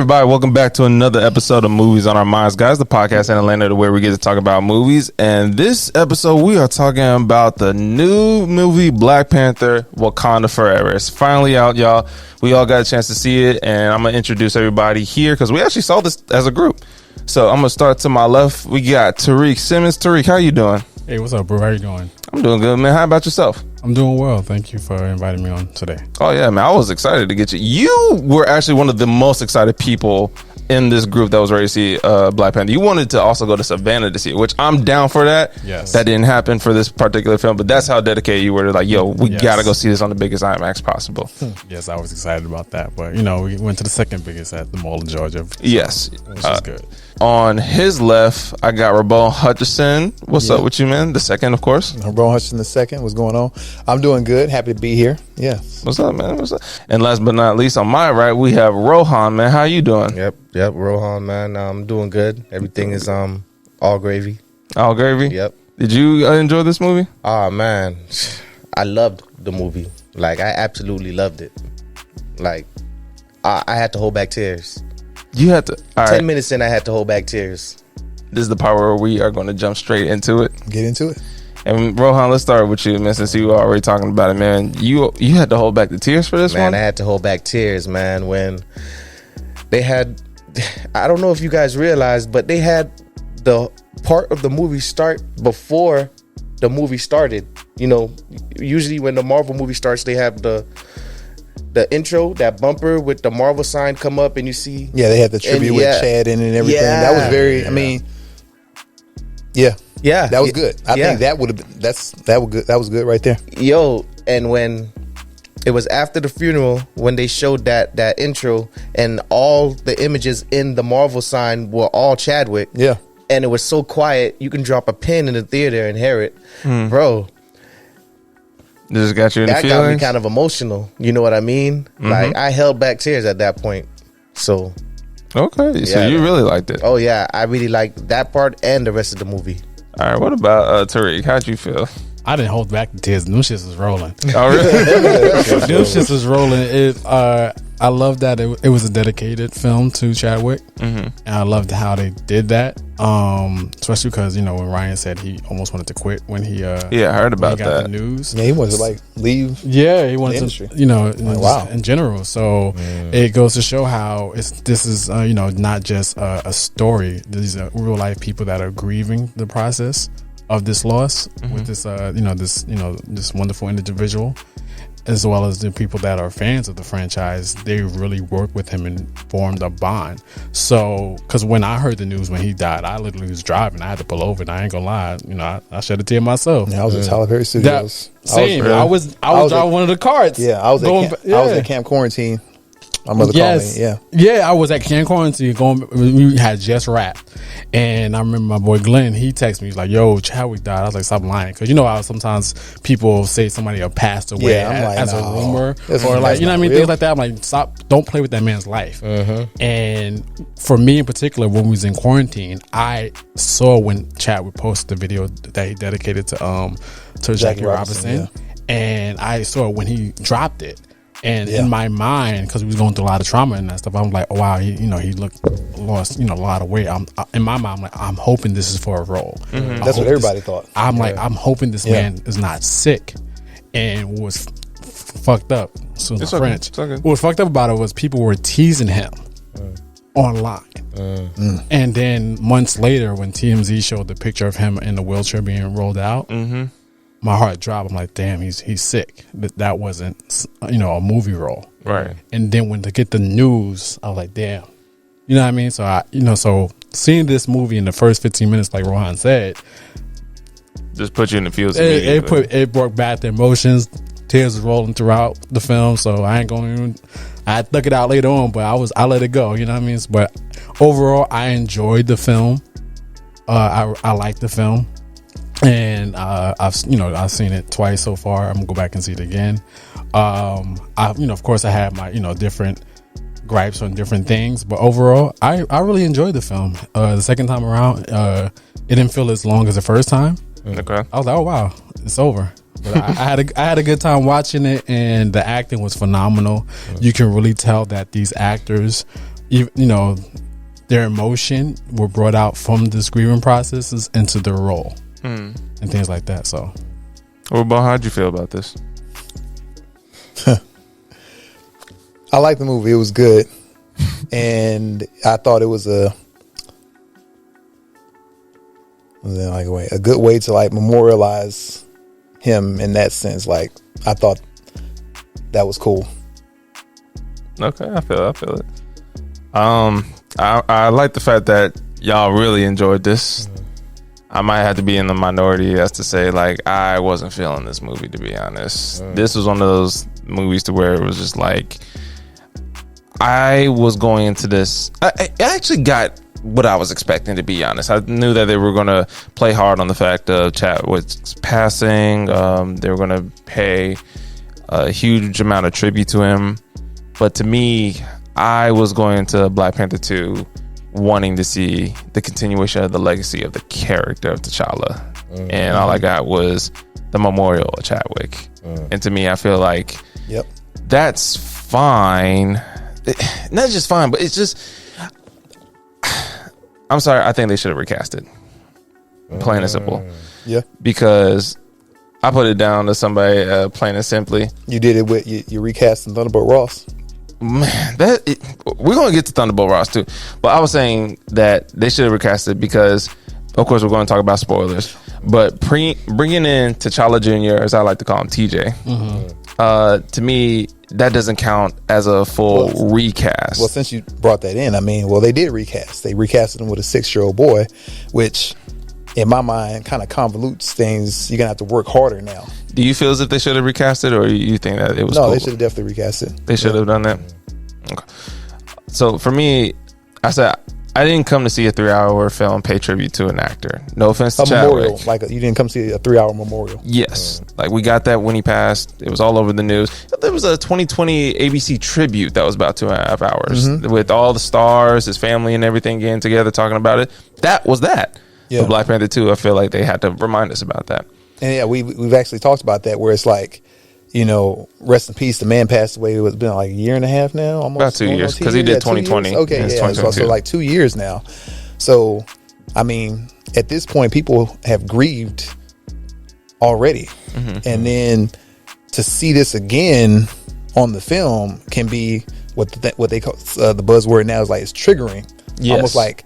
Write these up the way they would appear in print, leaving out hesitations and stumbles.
everybody, welcome back to another episode of Movies on Our Minds, guys, the podcast in Atlanta where we get to talk about movies. And this episode, we are talking about the new movie Black Panther, Wakanda Forever. It's finally out, y'all. We all got a chance to see it, and I'm going to introduce everybody here because we actually saw this as a group. So I'm going to start to my left. We got Tariq Simmons. Tariq, how you doing? Hey, what's up, bro? How you doing? I'm doing good, man. How about yourself? I'm doing well. Thank you for inviting me on today. Oh, yeah, man. I was excited to get you. You were actually one of the most excited people in this group that was ready to see Black Panther. You wanted to also go to Savannah to see it, which I'm down for that. Yes. That didn't happen for this particular film, but that's how dedicated you were to like, yo, we got to go see this on the biggest IMAX possible. Yes, I was excited about that. But, you know, we went to the second biggest at the mall in Georgia. So, yes. Which is good. On his left, I got Rabon Hutcherson. What's up with you, man? The second, of course. Rabon Hutcherson II. What's going on? I'm doing good. Happy to be here. Yeah. What's up, man? What's up? And last but not least, on my right, we have Rohan, man. How you doing? Yep, Rohan, man. I'm doing good. Everything is all gravy. All gravy? Yep. Did you enjoy this movie? Oh, man. I loved the movie. Like, I absolutely loved it. Like, I had to hold back tears. You had to. 10 minutes in, I had to hold back tears. This is the part where we are going to jump straight into it. Get into it. And Rohan, let's start with you, man, since you were already talking about it, man. You had to hold back the tears for this one? Man, I had to hold back tears, man, when they had, I don't know if you guys realized, but they had the part of the movie start before the movie started. You know, usually when the Marvel movie starts, they have the intro, that bumper with the Marvel sign come up and you see. Yeah, they had the tribute with Chad in it and everything. Yeah. That was very, I mean, yeah. Yeah. That was good. I think that would have been, that was good right there. Yo, and when it was after the funeral, when they showed that intro and all the images in the Marvel sign were all Chadwick. Yeah. And it was so quiet, you can drop a pin in the theater and hear it. Bro. This got you in the feelings? That got me kind of emotional. You know what I mean? Mm-hmm. Like, I held back tears at that point. So. Okay. So you really liked it? Oh, yeah. I really liked that part and the rest of the movie. All right. What about Tariq? How'd you feel? I didn't hold back the tears. Them shits was rolling. Oh, really? Them shits was rolling. I love that it was a dedicated film to Chadwick. Mm-hmm. And I loved how they did that. Especially because, you know, when Ryan said he almost wanted to quit when he I heard about got that. the news. Yeah, he wanted to like leave. Yeah, he wanted to, you know, wow. in general. So it goes to show how this is you know, not just a story. These are real life people that are grieving the process of this loss with this this wonderful individual, as well as the people that are fans of the franchise. They really work with him and formed a bond. So, because when I heard the news when he died, I literally was driving. I had to pull over, and I ain't gonna lie, you know, I shed a tear myself. Yeah, I was at Tyler Perry Studios. I was driving one of the carts. Yeah, I was at Camp Quarantine. My mother called me. Yeah, I was at Camp Quarantine. We had just wrapped, and I remember my boy Glenn. He texted me. He's like, "Yo, Chadwick died." I was like, "Stop lying," because you know how sometimes people say somebody have passed away as a rumor, or like, you know what I mean, things like that. I'm like, stop! Don't play with that man's life. And for me in particular, when we was in quarantine, I saw when Chadwick posted the video that he dedicated to Jackie Robinson, and I saw it when he dropped it. And in my mind, because we was going through a lot of trauma and that stuff, I'm like, oh, wow, he lost, you know, a lot of weight. In my mind, I'm like, I'm hoping this is for a role. That's what everybody thought. I'm like, I'm hoping this man is not sick. And what was fucked up, so it's French. What was fucked up about it was people were teasing him online. And then months later, when TMZ showed the picture of him in the wheelchair being rolled out, my heart dropped. I'm like, damn, he's sick. That wasn't, you know, a movie role. Right. And then when to get the news, I was like, damn. You know what I mean? So seeing this movie in the first 15 minutes, like Rohan said, just put you in the feels. It brought back the emotions. Tears was rolling throughout the film. So I ain't going to, I took it out later on, but I let it go. You know what I mean? But overall, I enjoyed the film. I liked the film. And I've seen it twice so far. I'm gonna go back and see it again. Of course I had my different gripes on different things, but overall I really enjoyed the film. The second time around, it didn't feel as long as the first time. Okay. I was like, oh wow, it's over. But I had a good time watching it, and the acting was phenomenal. You can really tell that these actors their emotion were brought out from this grieving processes into their role and things like that. So, how'd you feel about this? I liked the movie. It was good, and I thought it was a good way to like memorialize him in that sense. Like, I thought that was cool. Okay, I feel it. I like the fact that y'all really enjoyed this. I might have to be in the minority as to say, like, I wasn't feeling this movie, to be honest. This was one of those movies to where it was just like, I was going into this, I actually got what I was expecting, to be honest. I knew that they were going to play hard on the fact of Chadwick's passing. They were going to pay a huge amount of tribute to him. But to me, I was going into Black Panther 2 wanting to see the continuation of the legacy of the character of T'Challa. And all I got was the memorial of Chadwick. And to me, I feel like that's fine. Not just fine, but it's just, I'm sorry, I think they should have recast it. Plain and simple. Yeah. Because I put it down to somebody plain and simply. You did it with you recasting Thunderbolt Ross. Man, we're gonna get to Thunderbolt Ross too, but I was saying that they should have recast it because, of course, we're going to talk about spoilers. But bringing in T'Challa Jr., as I like to call him, TJ, to me that doesn't count as a full recast. Well, since you brought that in, I mean, they did recast. They recasted him with a 6-year-old boy, which, in my mind, kind of convolutes things. You're gonna have to work harder now. Do you feel as if they should have recast it, or you think that it was? No, cool? They should have definitely recast it. They should have done that. Okay. So for me, I said I didn't come to see a 3-hour film pay tribute to an actor. No offense to memorial, Chadwick. you didn't come see a 3-hour memorial. Yes, like we got that when he passed. It was all over the news. There was a 2020 ABC tribute that was about 2.5 hours with all the stars, his family, and everything getting together talking about it. That was that. Yeah. But Black Panther 2, I feel like they had to remind us about that. And yeah, we've actually talked about that, where it's like, rest in peace, the man passed away. It's been like a year and a half now, almost. About 2 years, because he did 2020. Okay, yeah, so like 2 years now. So, I mean, at this point, people have grieved already. And then to see this again on the film can be what they call the buzzword now is like, it's triggering. Yes. Almost like,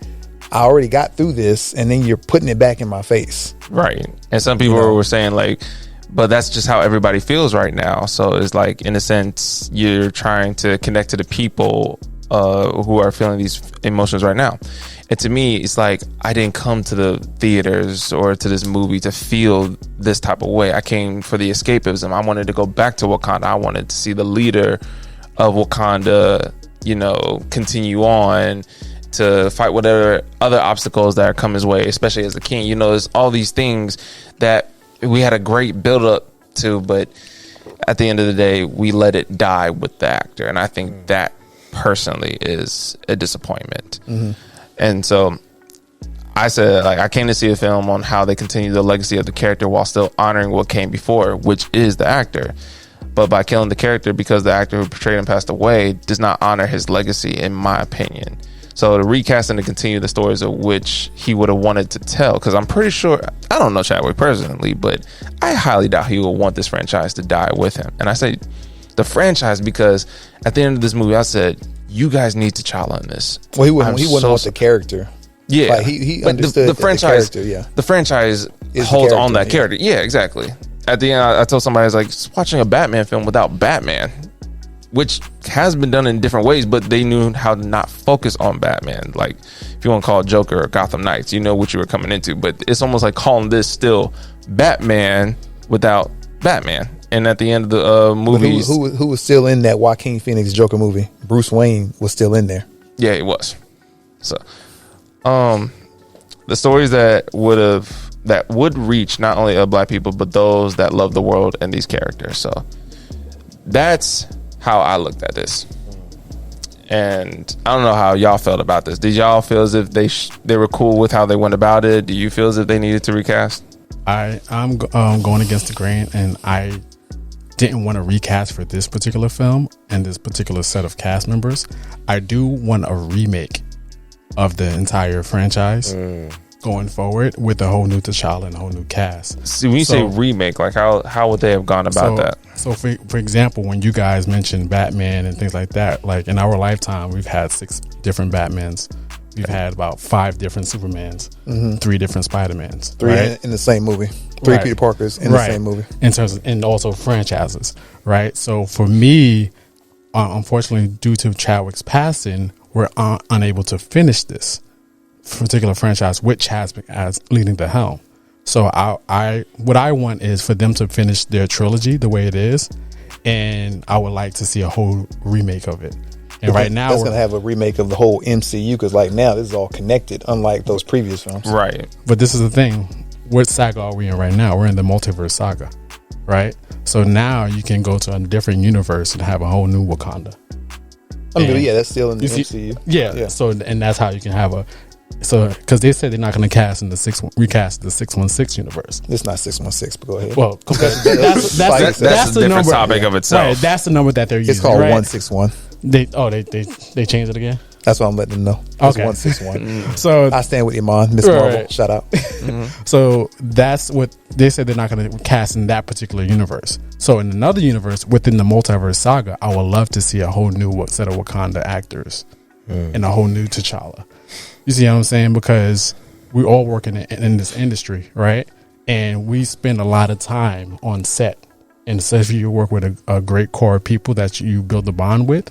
I already got through this, and then you're putting it back in my face. Right. And some people were saying, like, but that's just how everybody feels right now. So it's like, in a sense, you're trying to connect to the people who are feeling these emotions right now. And to me, it's like, I didn't come to the theaters or to this movie to feel this type of way. I came for the escapism. I wanted to go back to Wakanda. I wanted to see the leader of Wakanda, continue on to fight whatever other obstacles that come his way, especially as a king. There's all these things that we had a great build up to, but at the end of the day, we let it die with the actor. And I think that personally is a disappointment. And so I said, like, I came to see a film on how they continue the legacy of the character while still honoring what came before, which is the actor. But by killing the character because the actor who portrayed him passed away does not honor his legacy, in my opinion. So to recast and to continue the stories of which he would have wanted to tell, because I'm pretty sure, I don't know Chadwick personally, but I highly doubt he will want this franchise to die with him. And I say the franchise because at the end of this movie, I said, you guys need T'Challa in this. Well, he wouldn't want the character. Yeah, like he understood the franchise. The character, yeah, the franchise holds on that character. Yeah, exactly. At the end, I told somebody, I was like, just watching a Batman film without Batman, which has been done in different ways, but they knew how to not focus on Batman. Like, if you want to call it Joker or Gotham Knights, you know what you were coming into. But it's almost like calling this still Batman without Batman. And at the end of the movies, who was still in that Joaquin Phoenix Joker movie? Bruce Wayne was still in there. Yeah, it was. So, the stories that would reach not only Black people but those that love the world and these characters. So that's how I looked at this. And I don't know how y'all felt about this. Did y'all feel as if they were cool with how they went about it? Do you feel as if they needed to recast? I'm going against the grain, and I didn't want to recast for this particular film and this particular set of cast members. I do want a remake of the entire franchise going forward with a whole new T'Challa and a whole new cast. See, when you say remake, like how would they have gone about that? So for example, when you guys mentioned Batman and things like that, like in our lifetime, we've had 6 different Batmans. We've had about 5 different Supermans, 3 different Spider-Mans. 3 right? in the same movie. 3 Peter Parkers in the same movie. In terms of, and also franchises, right? So for me, unfortunately, due to Chadwick's passing, we're unable to finish this particular franchise with Chadwick as leading the helm. So I what I want is for them to finish their trilogy the way it is, and I would like to see a whole remake of it. And right now, that's going to have a remake of the whole MCU because, like, now this is all connected, unlike those previous films. Right. But this is the thing: what saga are we in right now? We're in the multiverse saga, right? So now you can go to a different universe and have a whole new Wakanda. I mean, yeah, that's still in the MCU. Yeah. So, and that's how you can have because they said they're not going to recast the 616 universe. It's not 616, but go ahead. Well, that's a the different number, topic of itself. Right, that's the number that they're using. It's called right? 161. They changed it again. That's what I'm letting them know. It's Okay. 161. So I stand with Iman, Miss Marvel. Shout out. So that's what they said they're not going to cast in that particular universe. So in another universe within the multiverse saga, I would love to see a whole new set of Wakanda actors and a whole new T'Challa. You see what I'm saying? Because we all work in this industry, right? And we spend a lot of time on set. And so if you work with a great core of people that you build a bond with.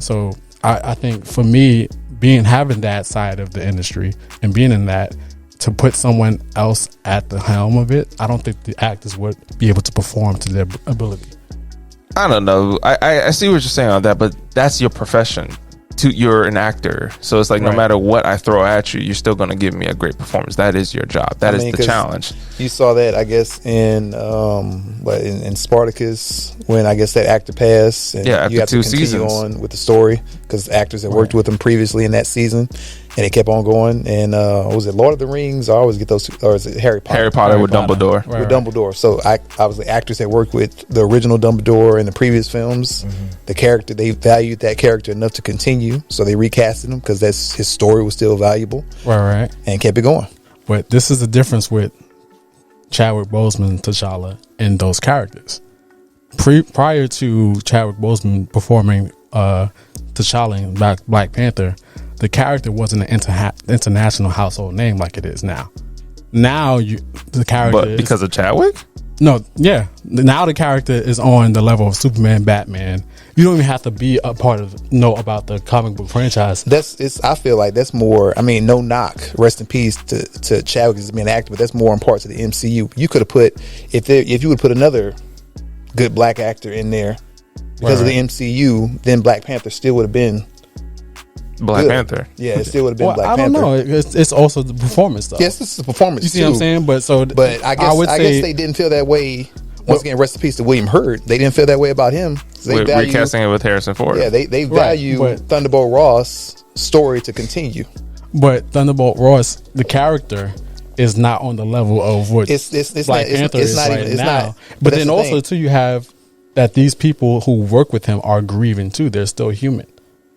So I think for me, having that side of the industry and being in that, to put someone else at the helm of it, I don't think the actors would be able to perform to their ability. I don't know. I see what you're saying on that, but that's your profession. You're an actor, so it's like no matter what I throw at you, you're still going to give me a great performance. That is your job. That is the challenge. You saw that, I guess, in Spartacus when I guess that actor passed. And after you have 2 to continue seasons on with the story because actors had worked with him previously in that season, and it kept on going. And was it Lord of the Rings? I always get those, or is it Harry Potter? Harry Potter with Dumbledore. With Dumbledore. So I was the actors that worked with the original Dumbledore in the previous films. The character, they valued that character enough to continue, so they recasted him because his story was still valuable. Right. And kept it going. But this is the difference with Chadwick Boseman, T'Challa, and those characters. Prior to Chadwick Boseman performing T'Challa in Black Panther, the character wasn't an international household name like it is now. Now the character, but because of Chadwick. No, yeah. Now the character is on the level of Superman, Batman. You don't even have to be a part of know about the comic book franchise. I feel like that's more. I mean, no knock. Rest in peace to Chadwick as being an actor, but that's more in parts of the MCU. You could have put if you would put another good black actor in there because of the MCU, then Black Panther still would have been Black Panther. Yeah, it still would have been Black Panther. I don't Panther. know. It's also the performance though. Yes, this is the performance. You see what I'm saying? But I guess they didn't feel that way. Once again, rest in peace to William Hurt. They didn't feel that way about him. Recasting it with Harrison Ford. Yeah, they value Thunderbolt Ross' story to continue. But Thunderbolt Ross, the character, is not on the level of what Black Panther is right now. But then also too, you have that these people who work with him are grieving too. They're still human.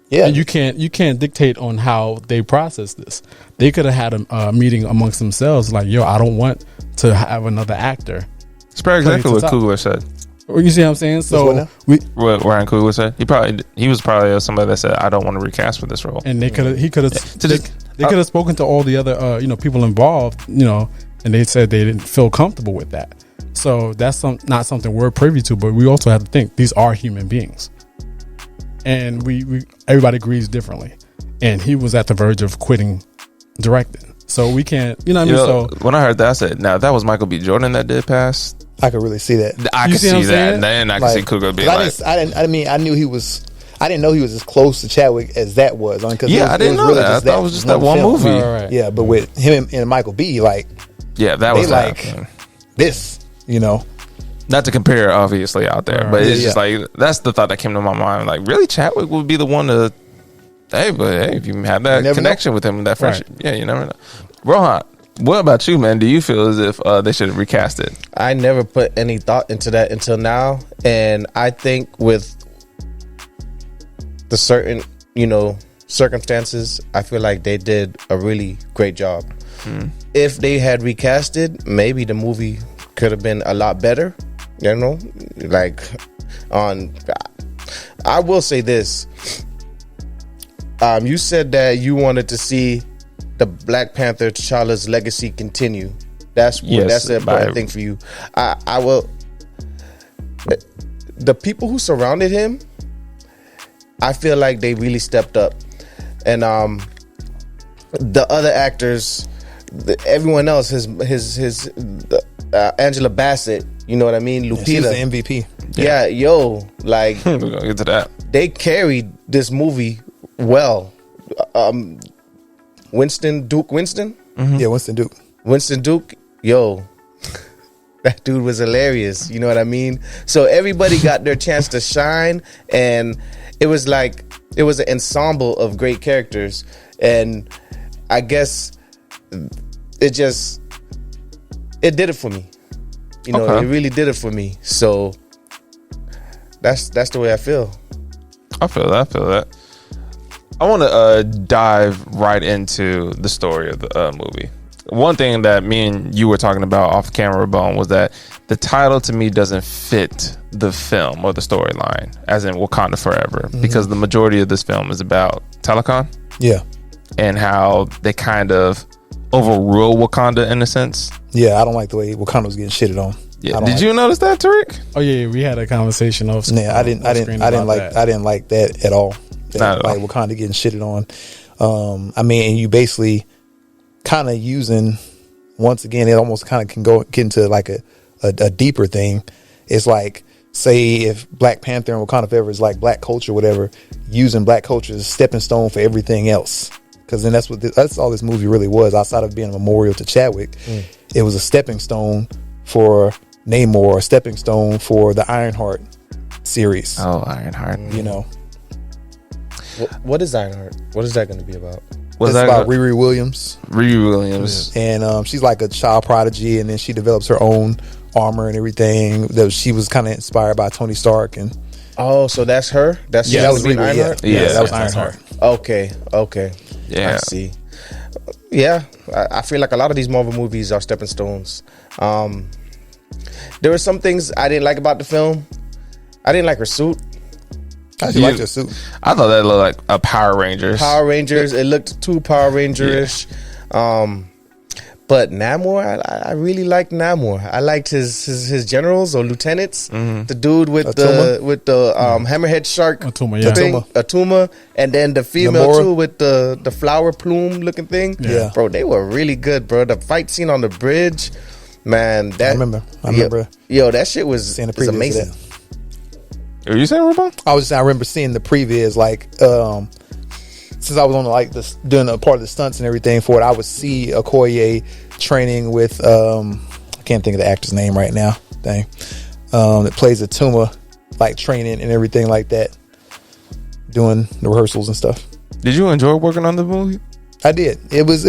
Yeah, and you can't dictate on how they process this. They could have had a meeting amongst themselves, like, "Yo, I don't want to have another actor." It's probably exactly what Coogler said. You see what I'm saying? So what Ryan Coogler said. He was probably somebody that said, "I don't want to recast for this role." And they could have spoken to all the other people involved, and they said they didn't feel comfortable with that. So that's not something we're privy to, but we also have to think these are human beings. And everybody agrees differently. And he was at the verge of quitting directing. So we can't, So when I heard that, I said, now that was Michael B. Jordan that did pass. I could really see that. I could see that. And then I could see Coogler being like, I knew he was. I didn't know he was as close to Chadwick as that was. I didn't know that. I thought it was just that one movie. Right. Yeah, but with him and Michael B., that was this, Not to compare, obviously, out there, but it's just that's the thought that came to my mind. Like, really, Chadwick would be the one to, if you have that connection with him, that friendship, you never know. Rohan, What about you, man? Do you feel as if they should have recast it? I never put any thought into that until now, and I think with the certain, circumstances, I feel like they did a really great job. If they had recasted, maybe the movie could have been a lot better. I will say this. You said that you wanted to see the Black Panther T'Challa's legacy continue. That's the important thing for you. I will. The people who surrounded him, I feel like they really stepped up, and the other actors, everyone else, his Angela Bassett, you know what I mean? Lupita, she's the MVP. Yeah, like we're gonna get to that. They carried this movie well. Winston Duke. Mm-hmm. Yeah, Winston Duke. That dude was hilarious. You know what I mean? So everybody got their chance to shine, and it was an ensemble of great characters, and I guess it did it for me. It really did it for me. So that's the way I feel. I feel that. I want to dive right into the story of the movie. One thing that me and you were talking about off camera, Rabon, was that the title to me doesn't fit the film or the storyline, as in Wakanda Forever, because the majority of this film is about Telecon. Yeah. And how they kind of overrule Wakanda in a sense. Yeah, I don't like the way Wakanda was getting shitted on. Yeah. Did you notice that, Tariq? Oh yeah, we had a conversation of. Yeah, I didn't like that at all. Like Wakanda getting shitted on. And you basically kind of using, once again, it almost kind of can get into like a deeper thing. It's like, say if Black Panther and Wakanda Forever is like black culture, whatever, using black culture as a stepping stone for everything else. Because then that's all this movie really was. Outside of being a memorial to Chadwick, it was a stepping stone for Namor, a stepping stone for the Ironheart series. Oh, Ironheart. What is Ironheart? What is that going to be about? It's about Riri Williams. And she's like a child prodigy, and then she develops her own armor and everything. She was kind of inspired by Tony Stark. And so that's her? That was Riri Ironheart? Yeah, that was Ironheart. Okay. Yeah. I see. Yeah, I feel like a lot of these Marvel movies are stepping stones. There were some things I didn't like about the film. I didn't like her suit. I actually liked her suit. I thought that looked like a Power Rangers. It looked too Power Ranger-ish. Yeah. But Namor, I really liked Namor. I liked his generals or lieutenants. The dude with the hammerhead shark Atuma, and then the female Namora, too with the flower plume looking thing. Yeah, bro, they were really good, bro. The fight scene on the bridge, man. I remember. That shit was amazing. Are you saying, Rabon? I remember seeing the previews, like, since I was on doing a part of the stunts and everything for it, I would see Okoye training with I can't think of the actor's name right now. That plays Atuma, like training and everything like that, doing the rehearsals and stuff. Did you enjoy working on the movie? I did. It was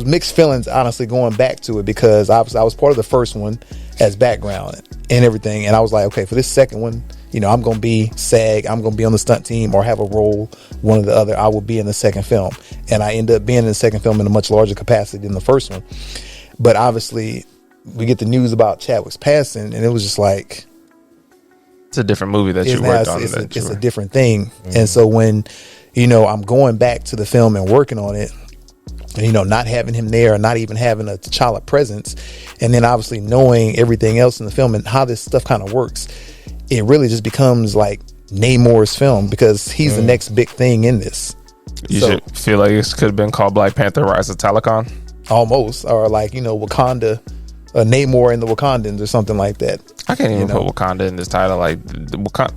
mixed feelings, honestly, going back to it, because I was part of the first one as background and everything, and I was like, okay, for this second one, I'm going to be SAG, I'm going to be on the stunt team or have a role, one or the other. I will be in the second film, and I end up being in the second film in a much larger capacity than the first one. But obviously, we get the news about Chadwick's passing, and it was just like, it's a different movie that you worked on. It's a different thing. And so when I'm going back to the film and working on it, and not having him there, or not even having a T'Challa presence, and then obviously knowing everything else in the film and how this stuff kind of works, it really just becomes like Namor's film, because he's the next big thing in this. You should feel like this could have been called Black Panther: Rise of Telecon, almost, or like Wakanda, Namor and the Wakandans, or something like that. I can't even put Wakanda in this title. Like,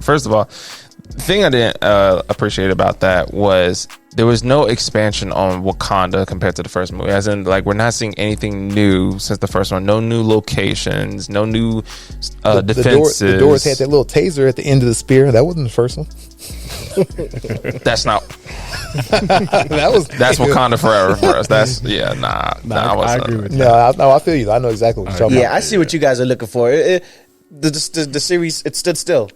first of all, the thing I didn't appreciate about that was there was no expansion on Wakanda compared to the first movie. As in, like, we're not seeing anything new since the first one. No new locations, no new defenses. The doors had that little taser at the end of the spear. That wasn't the first one. That's not. That's Wakanda forever for us. That's I agree with that. No, I feel you. I know exactly what you're talking about. I see what you guys are looking for. The series, it stood still.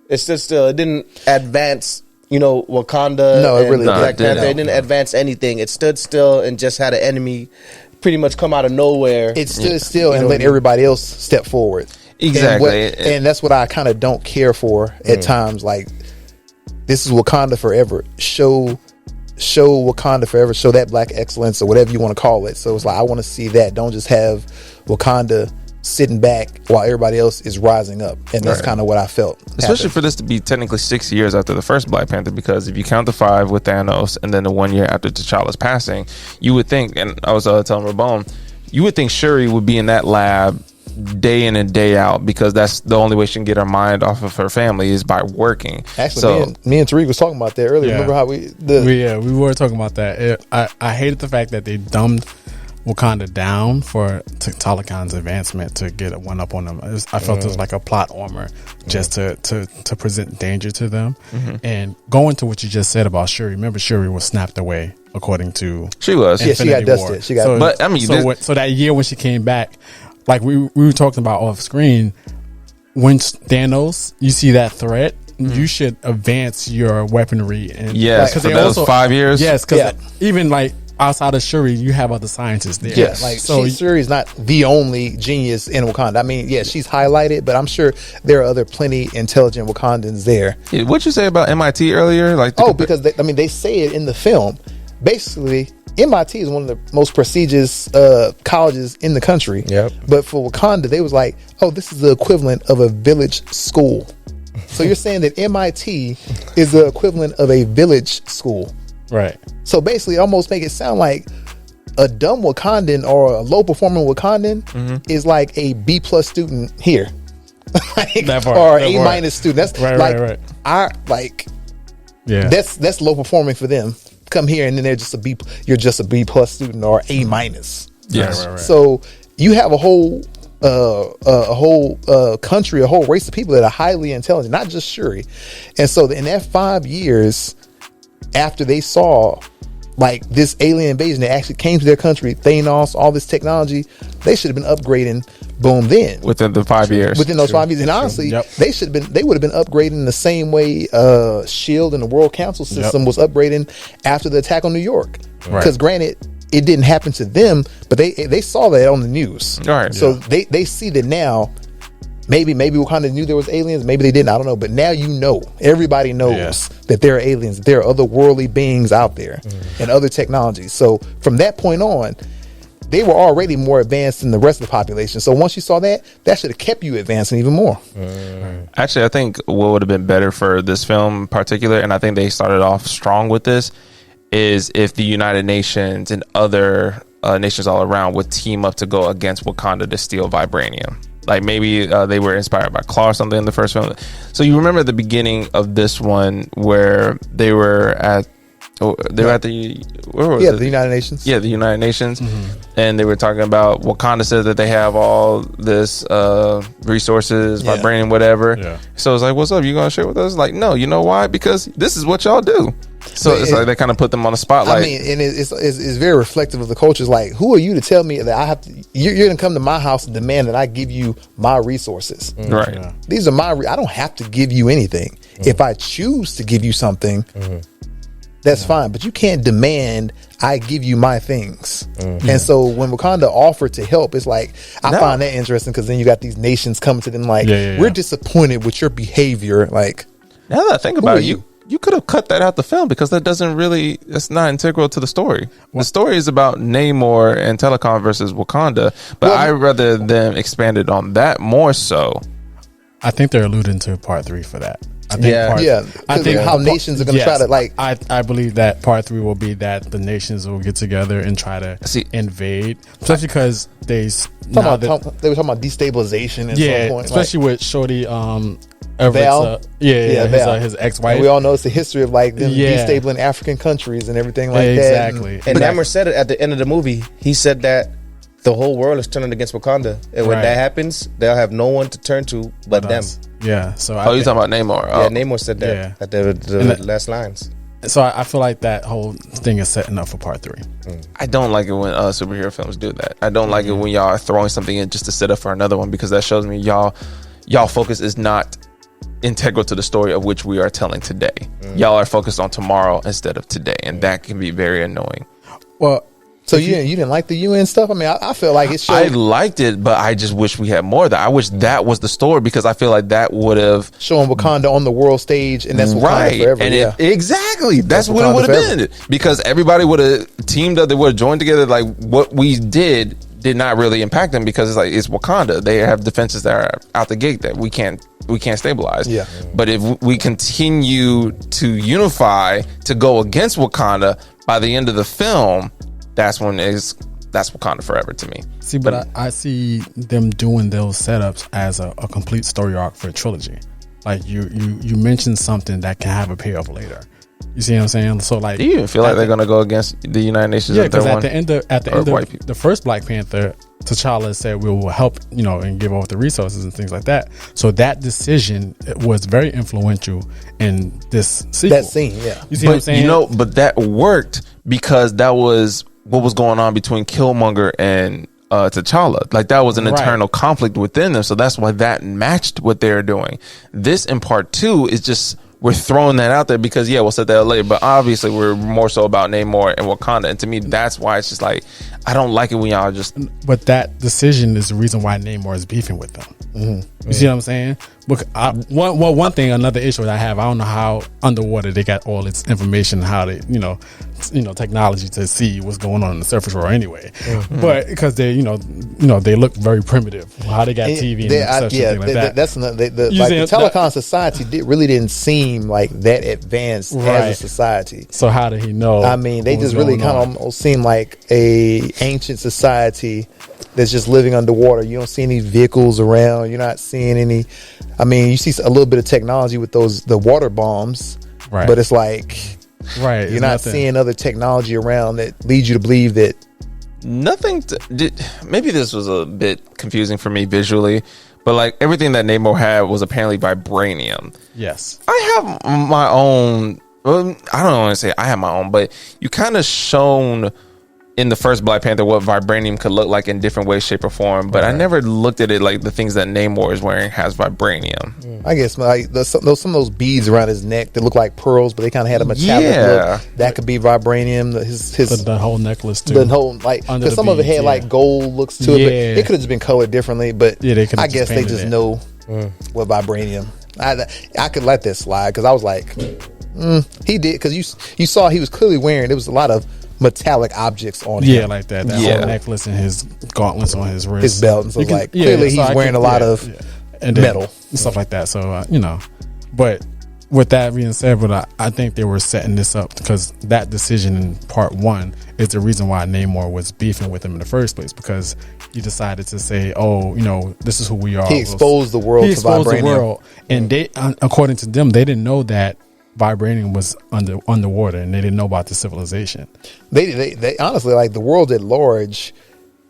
It stood still. It didn't advance, Wakanda. No, it really Black didn't. Panther. It didn't advance anything. It stood still and just had an enemy pretty much come out of nowhere. It stood still and let everybody else step forward. Exactly. And that's what I kind of don't care for at times. Like, this is Wakanda forever. Show Wakanda forever. Show that black excellence or whatever you want to call it. So it's like, I want to see that. Don't just have Wakanda sitting back while everybody else is rising up. And that's kind of what I felt. Especially for this to be technically 6 years after the first Black Panther, because if you count the 5 with Thanos and then the 1 year after T'Challa's passing, you would think, and I was telling Rabon, you would think Shuri would be in that lab day in and day out, because that's the only way she can get her mind off of her family is by working. Actually, me and Tariq was talking about that earlier. Remember how we were talking about that. I hated the fact that they dumbed Wakanda down for T'Challa advancement to get a one up on them. I felt it was like a plot armor just to present danger to them. And going to what you just said about Shuri, remember Shuri was snapped away according to she was. Infinity she got dusted. She got. So, but I mean, so that year when she came back, like we were talking about off screen, when Thanos, you see that threat, you should advance your weaponry. And because those 5 years. Yes, because even like outside of Shuri, you have other scientists there. Yes, like Shuri's not the only genius in Wakanda. I mean, she's highlighted, but I'm sure there are other plenty intelligent Wakandans there. Yeah, what'd you say about MIT earlier? Because they say it in the film. Basically, MIT is one of the most prestigious colleges in the country. Yep. But for Wakanda, they was like, this is the equivalent of a village school. So you're saying that MIT is the equivalent of a village school. Right. So basically, almost make it sound like a dumb Wakandan or a low performing Wakandan is like a B+ student here, or A- student. That's right. That's low performing for them. Come here and then they're just you're just a B+ student or A-. Yes. Right. So you have a whole country, a whole race of people that are highly intelligent, not just Shuri. And so in that 5 years after they saw like this alien invasion that actually came to their country, Thanos, all this technology, they should have been upgrading. Boom! Then within the 5 years, within those 5 years, and honestly, they would have been upgrading the same way Shield and the World Council system was upgrading after the attack on New York. Because granted, it didn't happen to them, but they saw that on the news. Right. So they see that now. Maybe Wakanda knew there was aliens. Maybe they didn't. I don't know. But now everybody knows that there are aliens. That there are otherworldly beings out there and other technologies. So from that point on, they were already more advanced than the rest of the population. So once you saw that should have kept you advancing even more. Actually, I think what would have been better for this film in particular, and I think they started off strong with this, is if the United Nations and other nations all around would team up to go against Wakanda to steal vibranium. Like maybe they were inspired by Claw or something in the first film. So you remember the beginning of this one where they were at the United Nations. Yeah, the United Nations, and they were talking about Wakanda says that they have all this resources, vibranium, whatever. Yeah. So it's like, what's up? You gonna share with us? Like, no, you know why? Because this is what y'all do. So it's like they kind of put them on the spotlight. I mean, and it's very reflective of the culture. It's like, who are you to tell me that I have to? You're gonna come to my house and demand that I give you my resources, right? Yeah. These are I don't have to give you anything. If I choose to give you something. That's fine, but you can't demand I give you my things. And so when Wakanda offered to help, it's like, I find that interesting because then you got these nations coming to them like, we're disappointed with your behavior. Like, now that I think about it, you could have cut that out the film because that's not integral to the story. The story is about Namor and Telecom versus Wakanda, but I'd rather them expanded on that more so. I think they're alluding to part 3 for that. I think how nations are going to try to like. I believe that part 3 will be that the nations will get together and try to invade, especially because they were talking about destabilization at some point, especially with Shorty Val, his ex-wife. And we all know it's the history of like them destabilizing African countries and everything like that. Exactly. And Namor said it at the end of the movie. He said that the whole world is turning against Wakanda, and when that happens, they'll have no one to turn to but them. Yeah. So you're talking about Namor? Yeah, Namor said that at the last lines. So I feel like that whole thing is setting up for part 3. I don't like it when superhero films do that. I don't like it when y'all are throwing something in just to set up for another one, because that shows me y'all focus is not integral to the story of which we are telling today. Y'all are focused on tomorrow instead of today, and that can be very annoying. Well, so you didn't like the UN stuff? I mean, I feel like it showed. I liked it, but I just wish we had more of that. I wish that was the story, because I feel like that would have showing Wakanda on the world stage, and that's Wakanda right forever. And yeah, exactly. That's what it Wakanda would have forever. been, because everybody would have teamed up. They would have joined together. Like, what we did not really impact them, because it's Wakanda. They have defenses that are out the gate that we can't stabilize. Yeah. But if we continue to unify to go against Wakanda, by the end of the film, that's Wakanda forever to me. See, but I see them doing those setups as a complete story arc for a trilogy. Like you mentioned something that can have a payoff later. You see what I'm saying? So like, Do you even feel like they're gonna go against the United Nations? Yeah, because at the end of people? the first Black Panther, T'Challa said we will help, and give over the resources and things like that. So that decision was very influential in this sequel. that scene. Yeah, You see what I'm saying? But that worked because that was what was going on between Killmonger and T'Challa. Like, that was an internal conflict within them. So that's why that matched what they're doing. This in part 2 is just, we're throwing that out there because, yeah, we'll set that later. But obviously, we're more so about Namor and Wakanda. And to me, that's why it's just like, I don't like it when y'all just. But that decision is the reason why Namor is beefing with them. You see what I'm saying? Look, one thing, another issue that I have, I don't know how underwater they got all its information, how they, technology to see what's going on in the surface world anyway. But because they, they look very primitive. How they got TV and such like that. That's the telecom society really didn't seem like that advanced as a society. So how did he know? I mean, they just really kind of almost seem like a ancient society that's just living underwater. You don't see any vehicles around. You're not seeing any. I mean, you see a little bit of technology with the water bombs, but it's like, you're not seeing other technology around that leads you to believe that nothing. Maybe this was a bit confusing for me visually, but like everything that Namor had was apparently vibranium. Yes, I have my own. I don't want to say I have my own, but you kind of shown in the first Black Panther what vibranium could look like in different ways, shape, or form. But I never looked at it like the things that Namor is wearing has vibranium. I guess like some of those beads around his neck that look like pearls, but they kind of had a metallic look. That could be vibranium. The whole necklace too. The whole because some of it had like gold looks to it, but it could have just been colored differently. But I guess they just know what vibranium. I could let this slide because I was like, he did, because you saw he was clearly wearing. There was a lot of metallic objects on him. Yeah, like that whole necklace and his gauntlets on his wrist, his belt, and so clearly he's wearing a lot of metal and stuff like that. So but with that being said, I think they were setting this up because that decision in part 1 is the reason why Namor was beefing with him in the first place, because he decided to say, this is who we are. He exposed the world to vibranium. And they, according to them, they didn't know that vibranium was underwater, and they didn't know about the civilization. They honestly, like, the world at large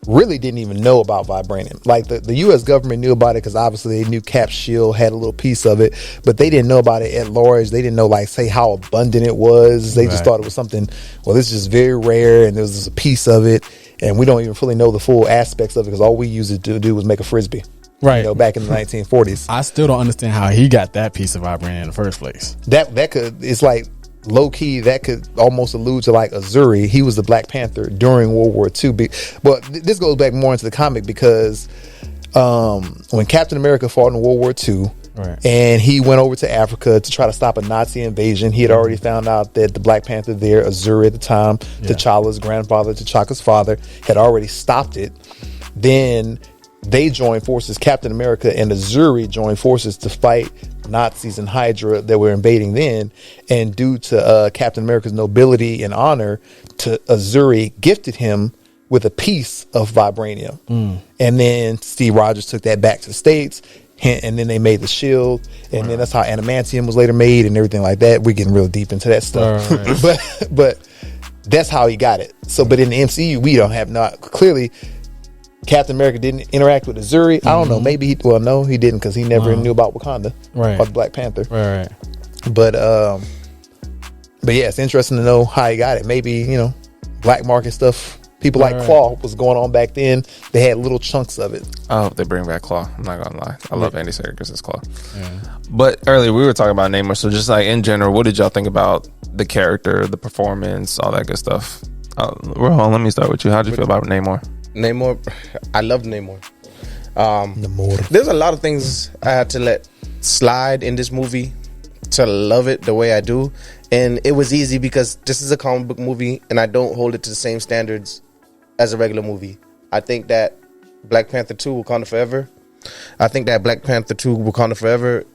really didn't even know about vibranium. Like the U.S. government knew about it because obviously they knew Cap's shield had a little piece of it, but they didn't know about it at large. They didn't know, like, say, how abundant it was. They just thought it was something, well, this is just very rare, and there was a piece of it, and we don't even fully know the full aspects of it because all we used it to do was make a frisbee. Right, back in the 1940s. I still don't understand how he got that piece of vibranium in the first place. It's like low key, that could almost allude to like Azuri. He was the Black Panther during World War II. But this goes back more into the comic because when Captain America fought in World War II, and he went over to Africa to try to stop a Nazi invasion, he had already found out that the Black Panther there, Azuri at the time, T'Challa's grandfather, T'Chaka's father, had already stopped it. Then they joined forces. Captain America and Azuri joined forces to fight Nazis and Hydra that were invading then. And due to Captain America's nobility and honor, Azuri gifted him with a piece of vibranium. And then Steve Rogers took that back to the States, and then they made the shield, and then that's how adamantium was later made and everything like that. We're getting real deep into that stuff. But that's how he got it. So, but in the MCU, we don't have clearly. Captain America didn't interact with Azuri. I don't know. Maybe he didn't because he never knew about Wakanda or the Black Panther. Right. But But yeah, it's interesting to know how he got it. Maybe, black market stuff. People like Claw was going on back then. They had little chunks of it. I hope they bring back Claw. I'm not gonna lie. I love Andy Serkis' Claw. Yeah. But earlier we were talking about Namor. So just like in general, what did y'all think about the character, the performance, all that good stuff? Rohan, let me start with you. How did you feel about Namor? Namor, I love Namor. There's a lot of things I had to let slide in this movie to love it the way I do, and it was easy because this is a comic book movie and I don't hold it to the same standards as a regular movie. I think that Black Panther 2 Wakanda Forever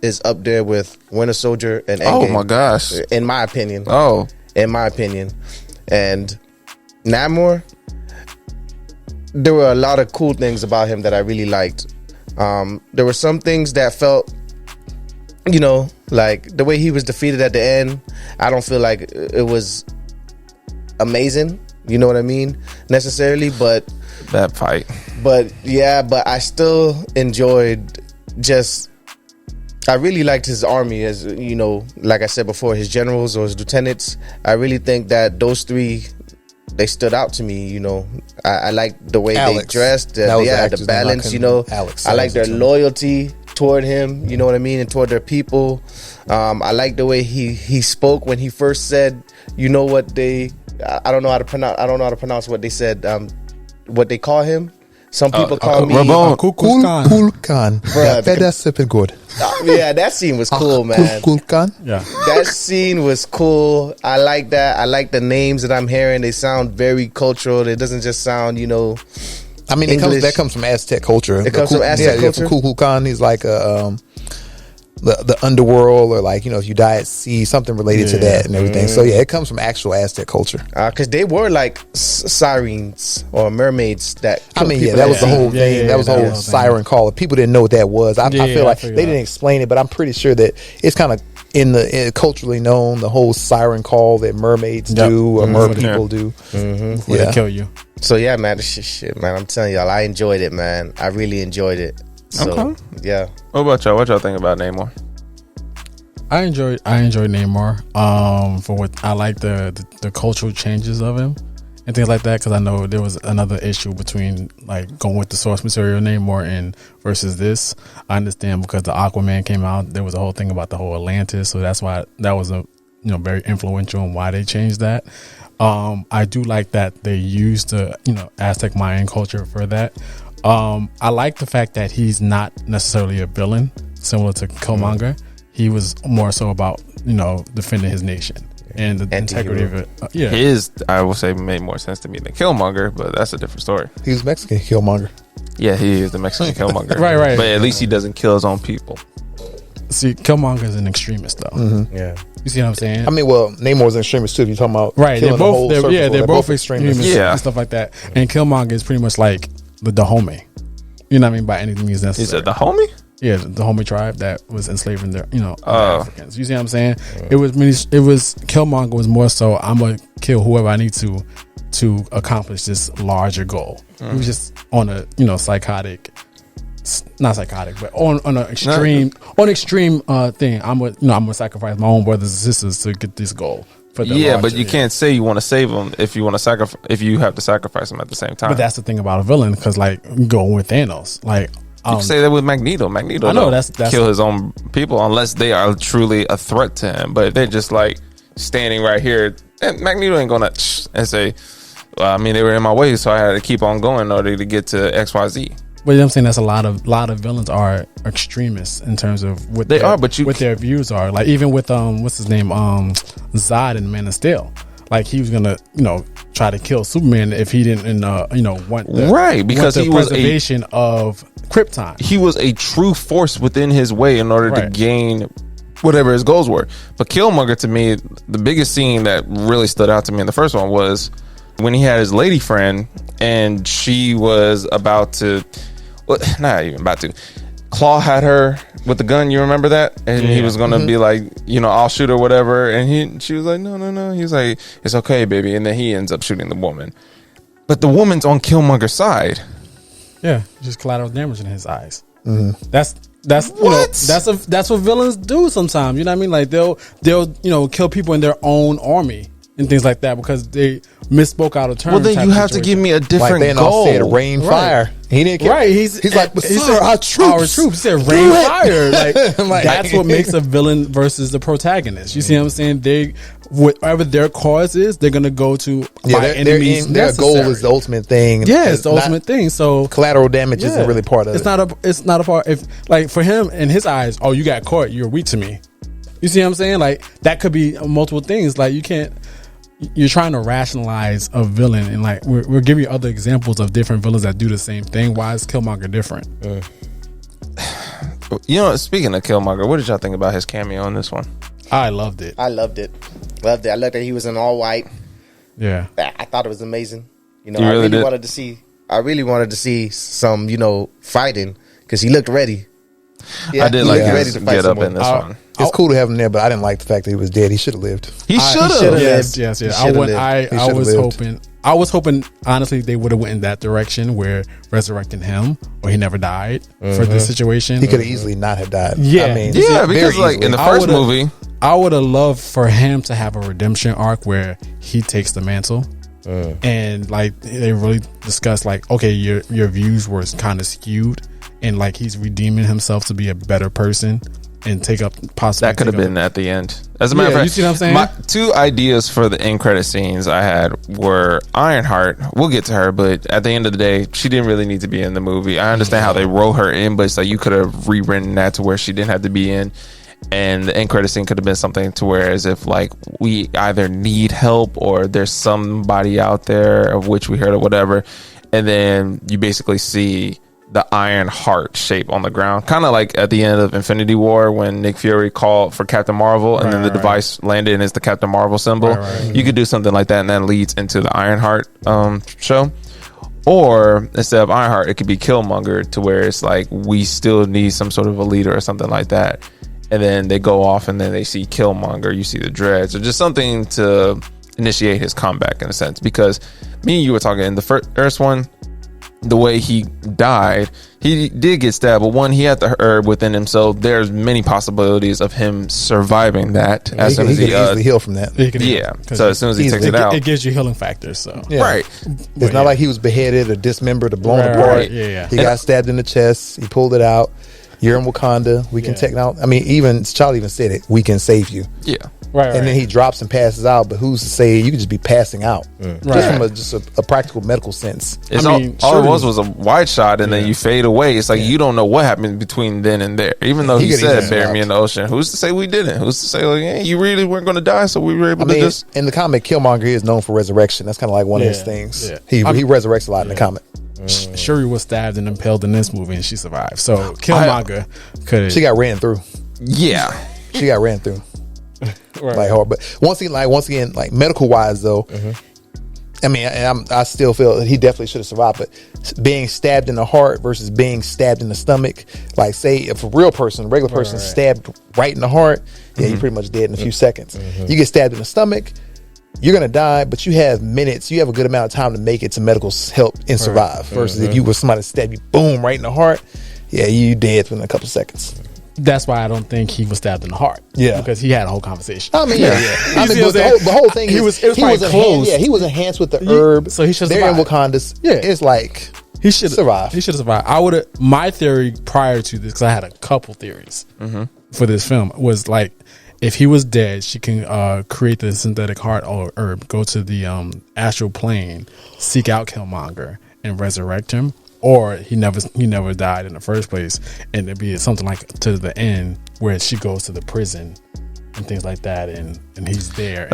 is up there with Winter Soldier and Endgame. Oh my gosh, in my opinion. And Namor, there were a lot of cool things about him that I really liked. There were some things that felt, like the way he was defeated at the end, I don't feel like it was amazing. You know what I mean? Necessarily, but that fight. But I still enjoyed I really liked his army, as like I said before, his generals or his lieutenants. I really think that those three, they stood out to me. I like the way they dressed. The balance. Alex. I like their loyalty toward him. You know what I mean, and toward their people. I like the way he spoke when he first said, what they. I don't know how to pronounce what they said. What they call him. Some people call me Rabon Hutcherson II. Yeah, that scene was cool, man. Yeah, that scene was cool. I like that. I like the names that I'm hearing. They sound very cultural. It doesn't just sound, I mean, that comes from Aztec culture. It comes from Aztec culture. Yeah, Kukulkan, he's like the underworld, or like, if you die at sea, something related to that and everything. So yeah, it comes from actual Aztec culture. Because they were like sirens or mermaids that. That was the whole thing. That was the whole siren call. People didn't know what that was. I feel like they didn't explain it, but I'm pretty sure that it's kind of culturally known, the whole siren call that mermaids do or mer people do. Before they kill you. So yeah, man, this shit, man. I'm telling y'all, I enjoyed it, man. I really enjoyed it. So, okay. Yeah. What about y'all? What y'all think about Namor? I enjoyed Namor. For what I like the cultural changes of him and things like that, because I know there was another issue between like going with the source material Namor and versus this. I understand because the Aquaman came out, there was a whole thing about the whole Atlantis, so that's why that was very influential in why they changed that. I do like that they used the Aztec Mayan culture for that. I like the fact that he's not necessarily a villain, similar to Killmonger. He was more so about, defending his nation and the integrity of it. His, I will say, made more sense to me than Killmonger, but that's a different story. He was Mexican Killmonger. Yeah, he is the Mexican Killmonger. Right. But at least he doesn't kill his own people. See, Killmonger is an extremist, though. Mm-hmm. Yeah. You see what I'm saying? I mean, well, Namor's an extremist, too, if you're talking about they're both extremists and stuff like that. And Killmonger is pretty much like the homie. You know what I mean? By any means necessary. He said the homie? Yeah, the homie tribe that was enslaving their, Africans. You see what I'm saying? It was Killmonger was more so, I'm gonna kill whoever I need to accomplish this larger goal. He was just on a not psychotic, but on an extreme thing. I'm gonna sacrifice my own brothers and sisters to get this goal. But you can't say you want to save them if you want to if you have to sacrifice them at the same time. But that's the thing about a villain, because like going with Thanos, like. You can say that with Magneto. Magneto, I know that's kill his own people unless they are truly a threat to him. But if they're just like standing right here, and Magneto ain't gonna and say, well, I mean, they were in my way, so I had to keep on going in order to get to XYZ. But I'm saying that's a lot of villains are extremists in terms of what their views are. Like even with what's his name, Zod in Man of Steel. Like he was gonna, try to kill Superman if he didn't, want the preservation of Krypton. He was a true force within his way in order to gain whatever his goals were. But Killmonger, to me, the biggest scene that really stood out to me in the first one was when he had his lady friend and she was about to, not even about to. Claw had her with the gun, you remember that? And he was gonna be like, I'll shoot her, whatever. And she was like, no. He was like, it's okay, baby. And then he ends up shooting the woman. But the woman's on Killmonger's side. Yeah, just collateral damage in his eyes. Mm-hmm. That's That's that's what villains do sometimes. You know what I mean? Like they'll kill people in their own army and things like that because they misspoke out of turn. Well, then you have to give me a different goal. Said rain fire. He didn't care. Right. He's like, sir, our troops. He said rain fire. Like that's what makes a villain versus the protagonist. You see what I'm saying? They, whatever their cause is, they're gonna go to by enemies. Their goal is the ultimate thing. Yeah, it's the ultimate thing. So collateral damage isn't really part of it. It's not a part. If like for him in his eyes, oh, you got caught, you're weak to me. You see what I'm saying? Like that could be multiple things. Like you can't. You're trying to rationalize a villain, and like we're giving you other examples of different villains that do the same thing. Why is Killmonger different? Speaking of Killmonger, what did y'all think about his cameo in this one? I loved it. I loved it. I loved that he was in all white. Yeah, I thought it was amazing. I really wanted to see. I really wanted to see some, fighting because he looked ready. Yeah, I did like his get up in this one. It's cool to have him there, but I didn't like the fact that he was dead. He should have lived. He should have lived. Yes. I was hoping, honestly, they would have went in that direction where resurrecting him or he never died for this situation. He could have easily not have died. Yeah, because like in the first movie, I would have loved for him to have a redemption arc where he takes the mantle. And like they really discussed like, okay, your views were kind of skewed, and like he's redeeming himself to be a better person and take up possibly that could have been at the end. As a matter of fact, you see what I'm saying? My two ideas for the end credit scenes I had were Ironheart. We'll get to her, but at the end of the day, she didn't really need to be in the movie. I understand how they wrote her in, but it's like you could have rewritten that to where she didn't have to be in. And the end credit scene could have been something to where as if like we either need help or there's somebody out there of which we heard or whatever, and then you basically see the Iron Heart shape on the ground, kind of like at the end of Infinity War when Nick Fury called for Captain Marvel and then the device landed and it's the Captain Marvel symbol. You could do something like that and that leads into the Iron Heart show. Or instead of Ironheart, it could be Killmonger to where it's like we still need some sort of a leader or something like that. And then they go off and then they see Killmonger, you see the dreads, or just something to initiate his comeback in a sense. Because me and you were talking in the first one, the way he died, he did get stabbed, but one, he had the herb within him, so there's many possibilities of him surviving that. As soon as he can easily heal from that. So as soon as he takes it out, it gives you healing factors. So right, it's not like he was beheaded or dismembered or blown apart. He got stabbed in the chest. He pulled it out. You're in Wakanda. We can take out. I mean, even T'Challa even said it. We can save you. Yeah. And then he drops and passes out. But who's to say you could just be passing out? Just from a practical medical sense. All it was a wide shot, and then you fade away. It's like you don't know what happened between then and there. Even though he said, "Bury me in the ocean," who's to say we didn't? Who's to say like, hey, you really weren't going to die, so we were able to just. In the comic, Killmonger is known for resurrection. That's kind of like one of his things. He resurrects a lot in the comic. Shuri was stabbed and impaled in this movie, and she survived. So Killmonger could. She got ran through. Yeah, she got ran through. Like hard, but once again, like medical wise though, I mean, I still feel that he definitely should have survived. But being stabbed in the heart versus being stabbed in the stomach, like say if a regular person stabbed right in the heart, you're pretty much dead in a few seconds. You get stabbed in the stomach, you're gonna die, but you have minutes. You have a good amount of time to make it to medical help and survive. Versus if you were somebody stab you, boom, right in the heart, you dead within a couple seconds. That's why I don't think he was stabbed in the heart. Because he had a whole conversation. I mean, I mean, but the whole thing he was close. He was enhanced with the herb. So he should have survived. They're in Wakanda's. It's like he should survive. He should have survived. I would have. My theory prior to this, because I had a couple theories for this film, was like if he was dead, she can create the synthetic heart or herb, go to the astral plane, seek out Killmonger, and resurrect him. Or he never died in the first place, and it'd be something like to the end where she goes to the prison and things like that, and he's there.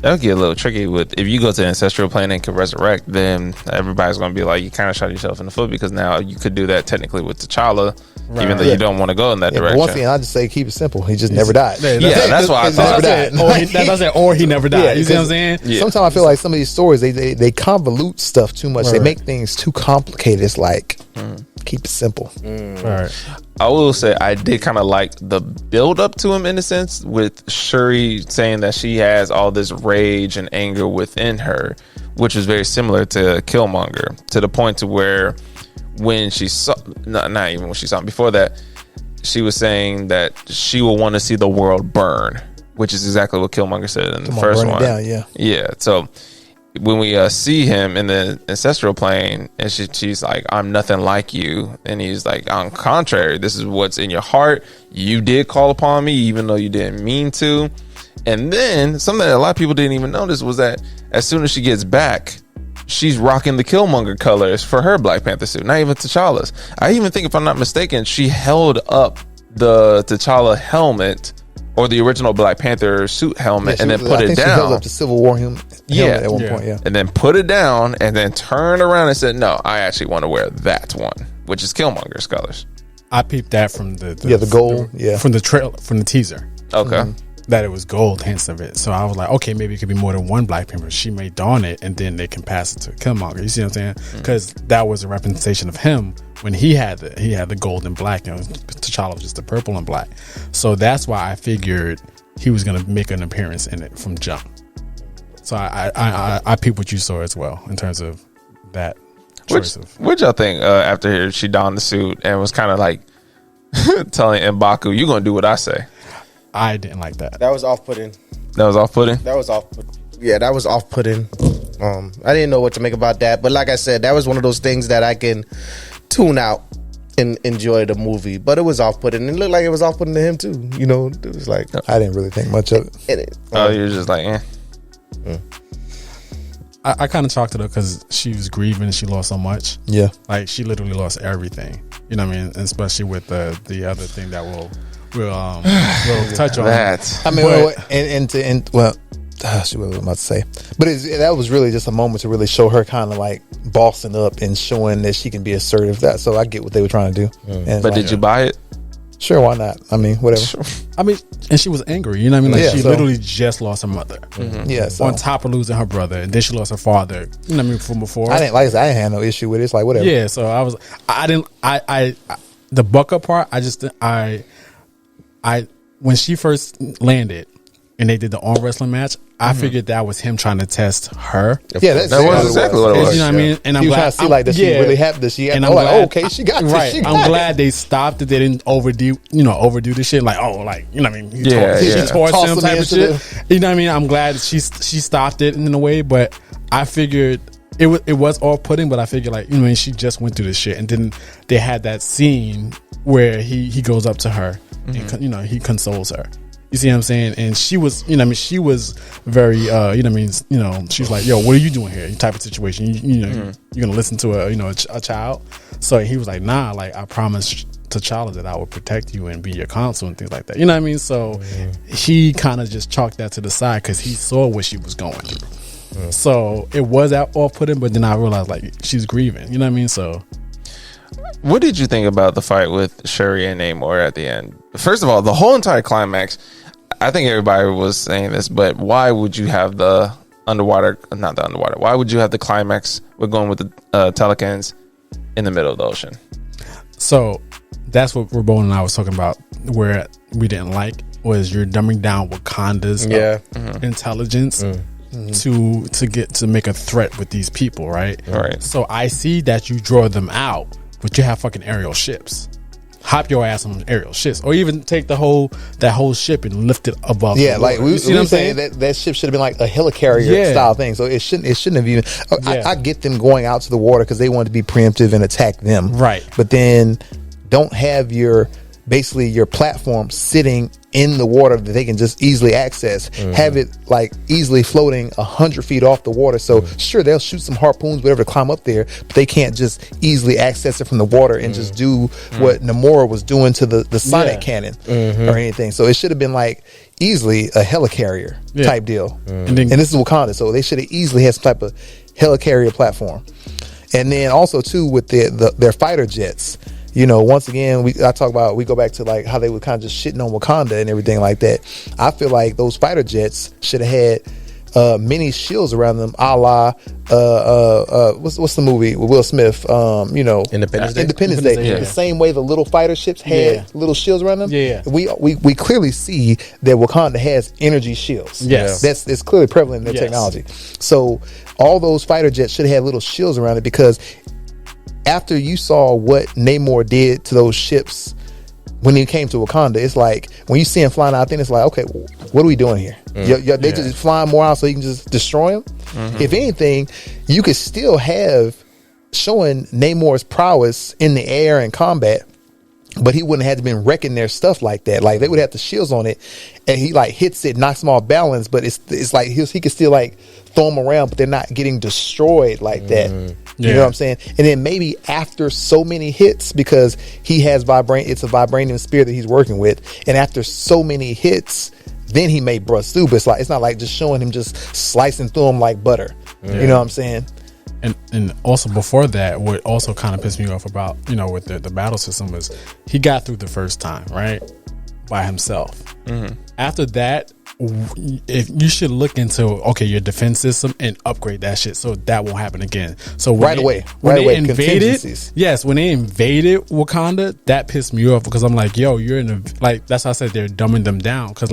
That'll get a little tricky with if you go to the ancestral plane and can resurrect, then everybody's going to be like, you kind of shot yourself in the foot because now you could do that technically with T'Challa, even though you don't want to go in that direction. Once again, I just say keep it simple. He just never died. That's why I thought. Or he never died. You see what I'm saying? Sometimes I feel like some of these stories they convolute stuff too much. They make things too complicated. It's like keep it simple. I will say I did kind of like the build up to him in a sense with Shuri saying that she has all this rage and anger within her, which was very similar to Killmonger, to the point to where when she saw, not even when she saw him, before that, she was saying that she will want to see the world burn, which is exactly what Killmonger said in the first one. Down, yeah. So when we see him in the ancestral plane, and she's like, "I'm nothing like you," and he's like, "On contrary, this is what's in your heart. You did call upon me, even though you didn't mean to." And then something that a lot of people didn't even notice was that as soon as she gets back, she's rocking the Killmonger colors for her Black Panther suit, not even T'Challa's. I even think, if I'm not mistaken, she held up the T'Challa helmet, or the original Black Panther suit helmet, and then put it down. She held up the Civil War helmet at one point, and then put it down, and then turned around and said, "No, I actually want to wear that one," which is Killmonger's colors. I peeped that from the gold, from the trailer, from the teaser. Okay. That it was gold, hints of it. So I was like, okay, maybe it could be more than one Black Panther. She may don it, and then they can pass it to Killmonger. You see what I'm saying? Because that was a representation of him when he had the gold and black. T'Challa was just the purple and black. So that's why I figured he was going to make an appearance in it from jump. So I peeped what you saw as well in terms of that choice. What'd y'all think after she donned the suit and was kind of like telling M'Baku, "You're gonna do what I say"? I didn't like that. That was off-putting. That was off-putting? That was off-putting. Yeah, that was off-putting. I didn't know what to make about that. But like I said, that was one of those things that I can tune out and enjoy the movie. But it was off-putting. It looked like it was off-putting to him, too. You know, it was like... I didn't really think much of it. You were just like, eh. I kind of chalked it up because she was grieving and she lost so much. Yeah. Like, she literally lost everything. You know what I mean? And especially with the other thing that we'll touch on that. I mean, what was I about to say? But that was really just a moment to really show her kind of like bossing up and showing that she can be assertive. So I get what they were trying to do. But did you buy it? Sure, why not? I mean, whatever. Sure. I mean, and she was angry. You know what I mean? Like she literally just lost her mother. Yeah. So. On top of losing her brother, and then she lost her father. You know what I mean? From before, I didn't have no issue with it. It's like whatever. Yeah. So the buck up part. When she first landed and they did the arm wrestling match, I figured that was him trying to test her. Yeah, that was exactly what it was. You know what I mean? And I'm glad trying to see does she really have this? She, and I'm like, okay, she got right. This, I'm glad they stopped it. They didn't overdo the shit. Like, you know what I mean? She tore him type of shit. You know what I mean? I'm glad she stopped it in a way, but I figured it was all putting. But I figured like, you know, she just went through this shit, and then they had that scene where he goes up to her. And, you know, he consoles her. You see what I'm saying? And she was, you know, she was very, she's like, "Yo, what are you doing here?" Type of situation. You're gonna listen to a child. So he was like, "Nah, like I promised T'Challa that I would protect you and be your counsel and things like that." You know what I mean? So he kind of just chalked that to the side because he saw what she was going through. So it was off-putting, but then I realized like she's grieving. You know what I mean? So. What did you think about the fight with Shuri and Namor at the end? First of all, the whole entire climax, I think everybody was saying this, but why would you have the why would you have the climax with going with the Telecans in the middle of the ocean? So that's what Rabon and I was talking about, where we didn't like was you're dumbing down Wakanda's intelligence to make a threat with these people, right? Right. So I see that you draw them out, but you have fucking aerial ships. Hop your ass on aerial ships, or even take that whole ship and lift it above. Yeah, like we were saying that ship should have been like a helicarrier style thing. So it shouldn't have even. I get them going out to the water because they wanted to be preemptive and attack them, right? But then don't have your platform sitting in the water that they can just easily access. Have it like easily floating 100 feet off the water. So sure, they'll shoot some harpoons, whatever, to climb up there, but they can't just easily access it from the water and just do what Namora was doing to the sonic cannon or anything. So it should have been like easily a helicarrier type deal. And this is Wakanda, so they should have easily had some type of helicarrier platform. And then also too with their fighter jets. You know, once again, we go back to like how they were kind of just shitting on Wakanda and everything like that. I feel like those fighter jets should have had many shields around them, a la what's the movie with Will Smith? Independence Day. Yeah. The same way the little fighter ships had little shields around them. Yeah. We clearly see that Wakanda has energy shields. Yes. It's clearly prevalent in their technology. So all those fighter jets should have had little shields around it, because after you saw what Namor did to those ships when he came to Wakanda, it's like when you see him flying out, then it's like, okay, what are we doing here? They just flying more out so you can just destroy him. If anything, you could still have showing Namor's prowess in the air and combat, but he wouldn't have to been wrecking their stuff like that. Like they would have the shields on it, and he like hits it, knocks them off balance, but it's like he could still like throw them around, but they're not getting destroyed like that. You know what I'm saying? And then maybe after so many hits, because he has it's a vibranium spear that he's working with, and after so many hits, then he may bust through. But it's not like just showing him just slicing through them like butter. You know what I'm saying? And also before that, what also kind of pissed me off about, with the battle system is he got through the first time, right? By himself. After that, if you should look into your defense system and upgrade that shit so that won't happen again. So when they invaded Wakanda, that pissed me off because I'm like, you're in that's why I said they're dumbing them down, because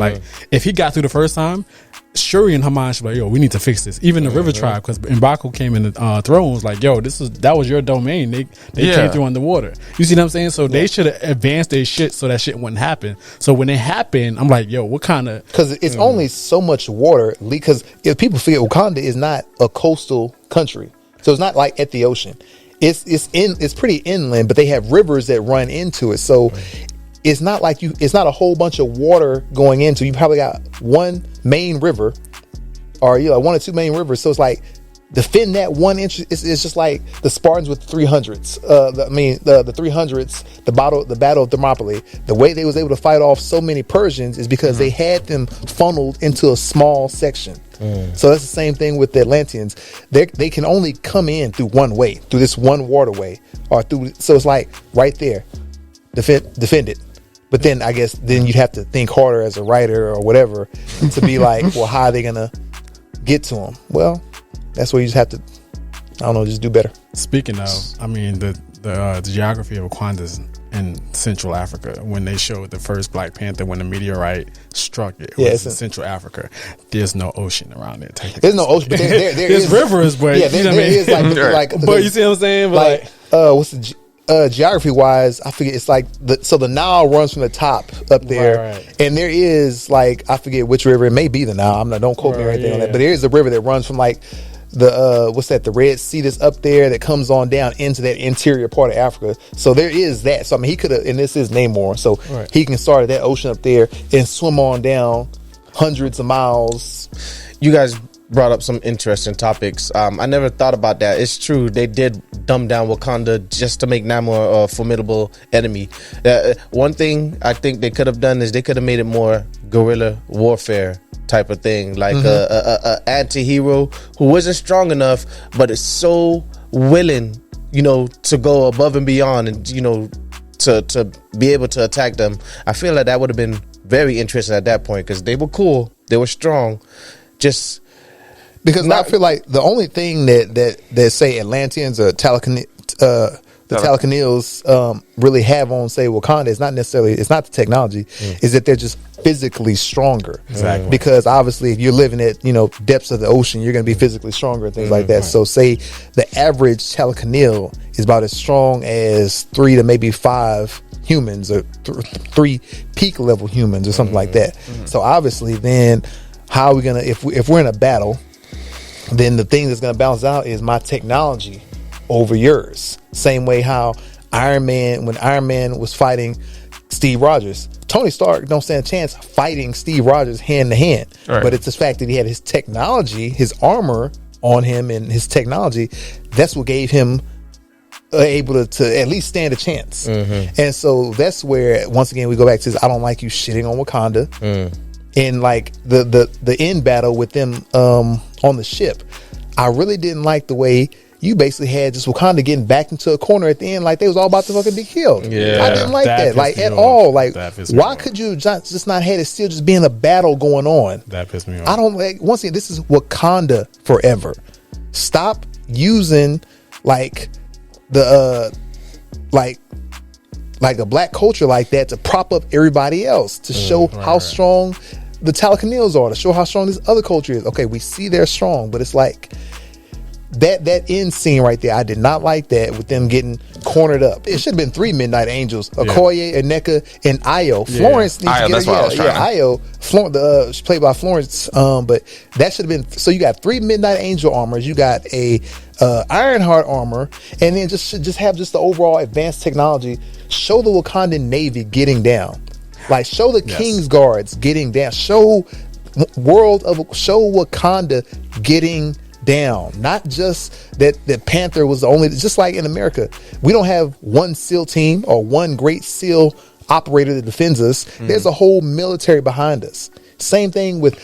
if he got through the first time, Shuri and her mind, she's like, we need to fix this. Even the River Tribe, because M'Baku came in the throne, was like, that was your domain. They came through underwater. You see what I'm saying? So they should have advanced their shit so that shit wouldn't happen. So when it happened, I'm like, what kind of? Because it's only so much water. Because if people forget, Wakanda is not a coastal country, so it's not like at the ocean. It's pretty inland, but they have rivers that run into it. So it's not like it's not a whole bunch of water going into. You probably got one main river, or one or two main rivers. So it's like defend that 1 inch. It's just like the Spartans with 300s. The 300s, the battle of Thermopylae. The way they was able to fight off so many Persians is because they had them funneled into a small section. So that's the same thing with the Atlanteans. They can only come in through one way, through this one waterway, or through. So it's like right there, defend it. But then I guess you'd have to think harder as a writer or whatever to be like, well, how are they gonna get to them? Well, that's where you just have to, just do better. Speaking of, the geography of Wakanda in Central Africa, when they showed the first Black Panther when the meteorite struck it, was in Central Africa. There's no ocean around it. There's no ocean, but there's rivers, but there is like but you see what I'm saying? But what's the geography wise, I forget. It's like the Nile runs from the top up there, right. And there is like, I forget which river. It may be the Nile. Don't quote me or anything on that. But there is a river that runs from like the Red Sea that's up there that comes on down into that interior part of Africa. So there is that. So he could have, and this is Namor, so he can start at that ocean up there and swim on down hundreds of miles. You guys brought up some interesting topics. I never thought about that. It's true, they did dumb down Wakanda just to make Namor a formidable enemy. One thing I think they could have done is they could have made it more guerrilla warfare type of thing, like a anti-hero who wasn't strong enough but is so willing, to go above and beyond, and to be able to attack them. I feel like that would have been very interesting at that point, because they were cool, they were strong, just because I feel like the only thing that say Atlanteans or Talakanils really have on, say, Wakanda is not necessarily, it's not the technology, is that they're just physically stronger. Exactly. Because obviously if you're living at depths of the ocean, you're going to be physically stronger and things like that. Right. So say the average Talakanil is about as strong as 3 to maybe 5 humans, or 3 peak level humans or something like that. So obviously then how are we gonna, if we're in a battle, then the thing that's going to balance out is my technology over yours. Same way how when Iron Man was fighting Steve Rogers, Tony Stark don't stand a chance fighting Steve Rogers hand to hand. Right. But it's the fact that he had his technology, his armor on him, and his technology, that's what gave him able to at least stand a chance. And so that's where, once again, we go back to this, I don't like you shitting on Wakanda. In like the end battle with them on the ship, I really didn't like the way you basically had just Wakanda getting backed into a corner at the end, like they was all about to fucking be killed. Yeah, I didn't like that like at all. Like, why could you just not had it still just being a battle going on? That pissed me off. I don't like. Once again, this is Wakanda forever. Stop using like the like a black culture like that to prop up everybody else, to show how strong the Talakanils are, to show how strong this other culture is. Okay, we see they're strong, but it's like that end scene right there, I did not like that, with them getting cornered up. It should have been 3 Midnight Angels: Okoye, Aneka, and Io. Florence needs to get that's what I was trying to. Io, played by Florence. But that should have been. So you got 3 Midnight Angel armors. You got a Ironheart armor, and then just have just the overall advanced technology. Show the Wakandan Navy getting down. Like, show the King's Guards getting down. Show Wakanda getting down. Not just that Panther was the only. Just like in America, we don't have one SEAL team or one great SEAL operator that defends us. There's a whole military behind us. Same thing with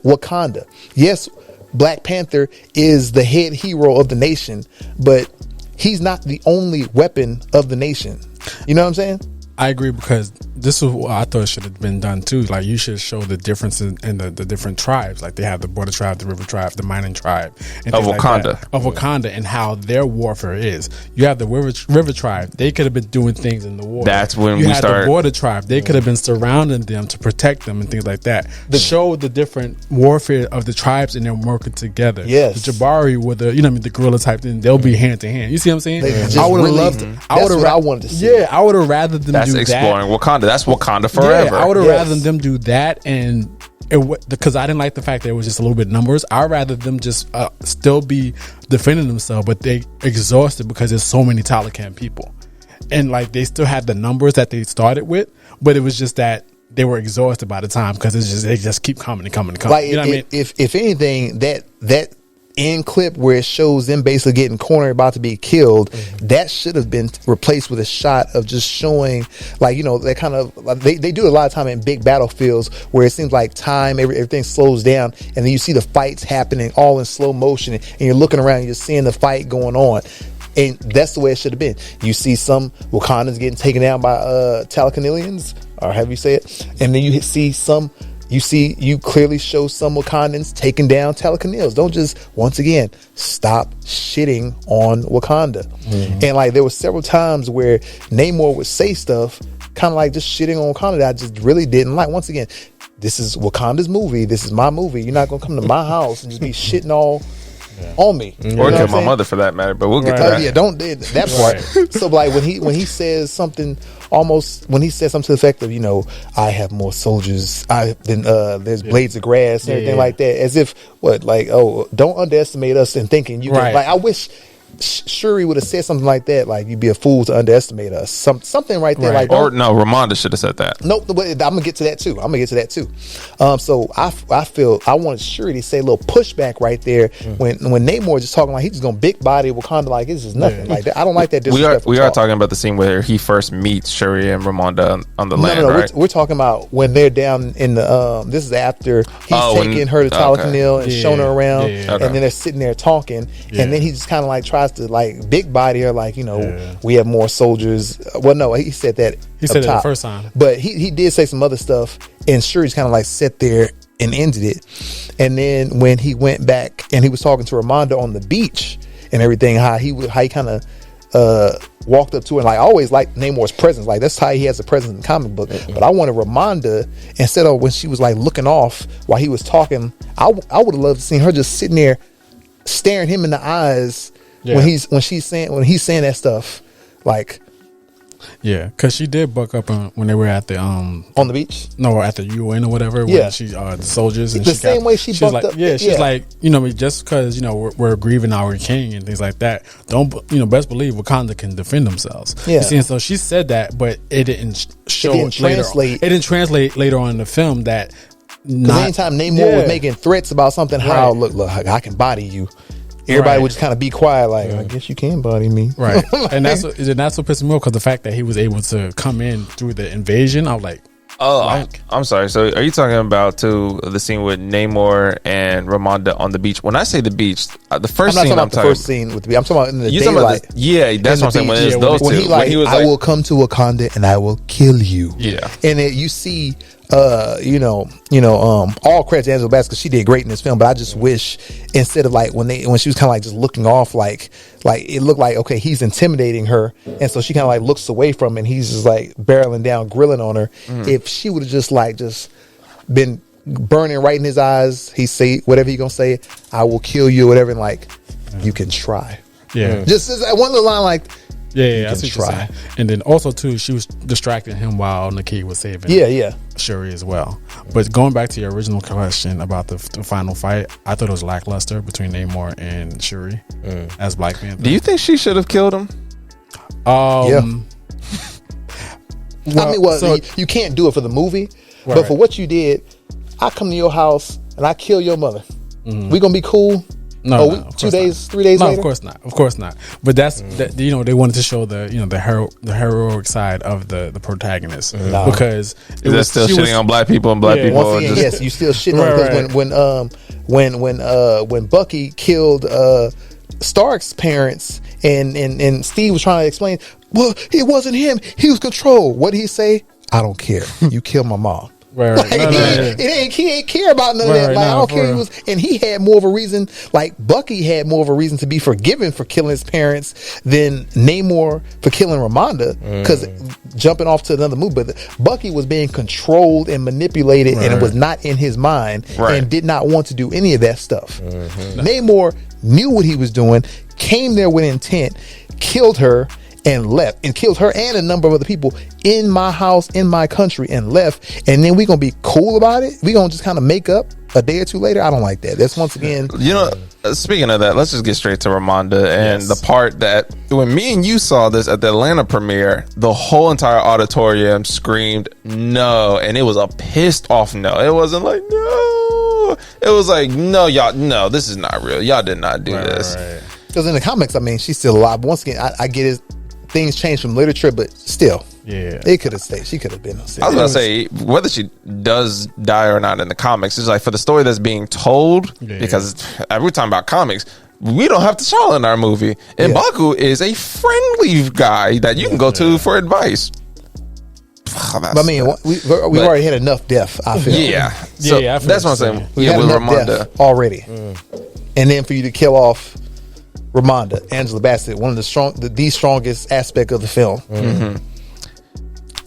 Wakanda. Yes, Black Panther is the head hero of the nation, but he's not the only weapon of the nation. You know what I'm saying? I agree, because this is what I thought should have been done too. Like, you should show the differences in the different tribes. Like, they have the border tribe, the river tribe, the mining tribe, and of Wakanda. Like of Wakanda, and how their warfare is. You have the river tribe; they could have been doing things in the water. That's when you we had start. The border tribe; they could have been surrounding them to protect them and things like that. Show the different warfare of the tribes and them working together. Yes, the Jabari with the the guerrilla type thing. They'll be hand to hand. You see what I'm saying? I would have loved. I wanted to see. Yeah, I would have rather than That's exploring Wakanda. That's Wakanda forever. Yeah, I would have rather them do that, and because I didn't like the fact that it was just a little bit numbers. I'd rather them just still be defending themselves, but they exhausted because there's so many Taliban people, and like they still had the numbers that they started with, but it was just that they were exhausted by the time because they just keep coming and coming and coming. Like, you know what I mean? If anything, that end clip where it shows them basically getting cornered, about to be killed, that should have been replaced with a shot of just showing, like, that kind of, they do it a lot of time in big battlefields where it seems like time, everything slows down, and then you see the fights happening all in slow motion, and you're looking around and you're seeing the fight going on. And that's the way it should have been. You see some Wakandans getting taken down by Talcanilians, or however you say it, and then you see you clearly show some Wakandans taking down Talacanils. Don't just, once again, stop shitting on Wakanda. And like, there were several times where Namor would say stuff kind of like just shitting on Wakanda that I just really didn't like. Once again, this is Wakanda's movie. This is my movie. You're not going to come to my house and just be shitting all on me. Or kill my mother for that matter, but we'll get to that. Yeah, don't that part. So like when he says something, when he says something to the effect of, I have more soldiers than there's blades of grass and everything like that, as if don't underestimate us in thinking you can, like, I wish Shuri would have said something like that, like, you'd be a fool to underestimate us, something right there, like, or no, Ramonda should have said that. Nope, I'm gonna get to that too. So I feel I wanted Shuri to say a little pushback right there when Namor just talking like he's just gonna big body Wakanda like it's just nothing like that. I don't like that disrespectful we are talking about the scene where he first meets Shuri and Ramonda on the land, right? We're talking about when they're down in the this is after he's taking her to Talacanil and showing her around, and then they're sitting there talking, and then he just kind of like tries to like big body her, like, we have more soldiers. Well, no, he said that. He said it the first time, but he did say some other stuff, and Shuri's kind of like sat there and ended it. And then when he went back and he was talking to Ramonda on the beach and everything, how he kind of walked up to her, and like, I always liked Namor's presence. Like, that's how he has a presence in the comic book. But I wanted Ramonda, instead of when she was like looking off while he was talking, I would have loved to see her just sitting there staring him in the eyes when he's saying that stuff, like. Yeah, because she did buck up when they were at the on the beach. No, at the UN or whatever. Yeah, when she the soldiers and the same way she bucked like, up. Yeah, she's like, just because we're grieving our king and things like that. Don't best believe Wakanda can defend themselves. Yeah, you see, and so she said that, but it didn't show. It didn't translate later on in the film that. Anytime Namor was making threats about something, how look, I can body you. Everybody would just kind of be quiet, like, I guess you can body me, right? And that's what pissed me off, because the fact that he was able to come in through the invasion, I was like, I'm sorry. So, are you talking about the scene with Namor and Ramonda on the beach? When I say the beach, the first scene I'm talking first scene with the beach. I'm talking about in the daylight. That's what I'm saying. When it's those two, when he was like, I will come to Wakanda and I will kill you. Yeah, and then you see. All credit to Angela Bassett because she did great in this film, but I just wish instead of like when she was kind of like just looking off, like it looked like, okay, he's intimidating her, and so she kind of like looks away from him and he's just like barreling down, grilling on her. If she would have just been burning right in his eyes, he say whatever he gonna say, I will kill you or whatever, and like, you can try. Yeah, just one little line like, Yeah, that's what you're saying. And then also too, she was distracting him while Nakia was saving. Shuri as well. But going back to your original question about the final fight, I thought it was lackluster between Namor and Shuri as Black Panther. Do you think she should have killed him? Well, you can't do it for the movie, but for what you did, I come to your house and I kill your mother. We gonna be cool? No, 2 days, 3 days later? Of course not. But that's that, they wanted to show the the heroic side of the protagonist because it was still shitting on black people and black people. Once again, yes, you still shitting on because when Bucky killed Stark's parents and Steve was trying to explain, well, it wasn't him. He was controlled. What did he say? I don't care. You killed my mom. He ain't care about none of that. Like, I don't care. And he had more of a reason. Like Bucky had more of a reason to be forgiven for killing his parents than Namor for killing Ramonda. Because jumping off to another movie, but Bucky was being controlled and manipulated, and it was not in his mind, and did not want to do any of that stuff. Namor knew what he was doing, came there with intent, killed her, and left, and killed her and a number of other people in my house, in my country, and left. And then we gonna be cool about it? We gonna just kind of make up a day or two later? I don't like that. That's once again, speaking of that, let's just get straight to Ramonda and the part that when me and you saw this at the Atlanta premiere, the whole entire auditorium screamed no, and it was a pissed off no. It wasn't like no. It was like no, y'all, no, this is not real. Y'all did not do this. Because in the comics, I mean, she's still alive. Once again, I get it. Things change from literature, but still, it could have stayed. She could have been. I was gonna say whether she does die or not in the comics, it's like for the story that's being told. Because we're talking about comics, we don't have T'Challa in our movie, and Baku is a friendly guy that you can go to for advice. But I mean, we've already had enough death. I feel. So that's what I'm saying. We had enough death already, and then for you to kill off Ramonda, Angela Bassett, one of the strongest aspect of the film.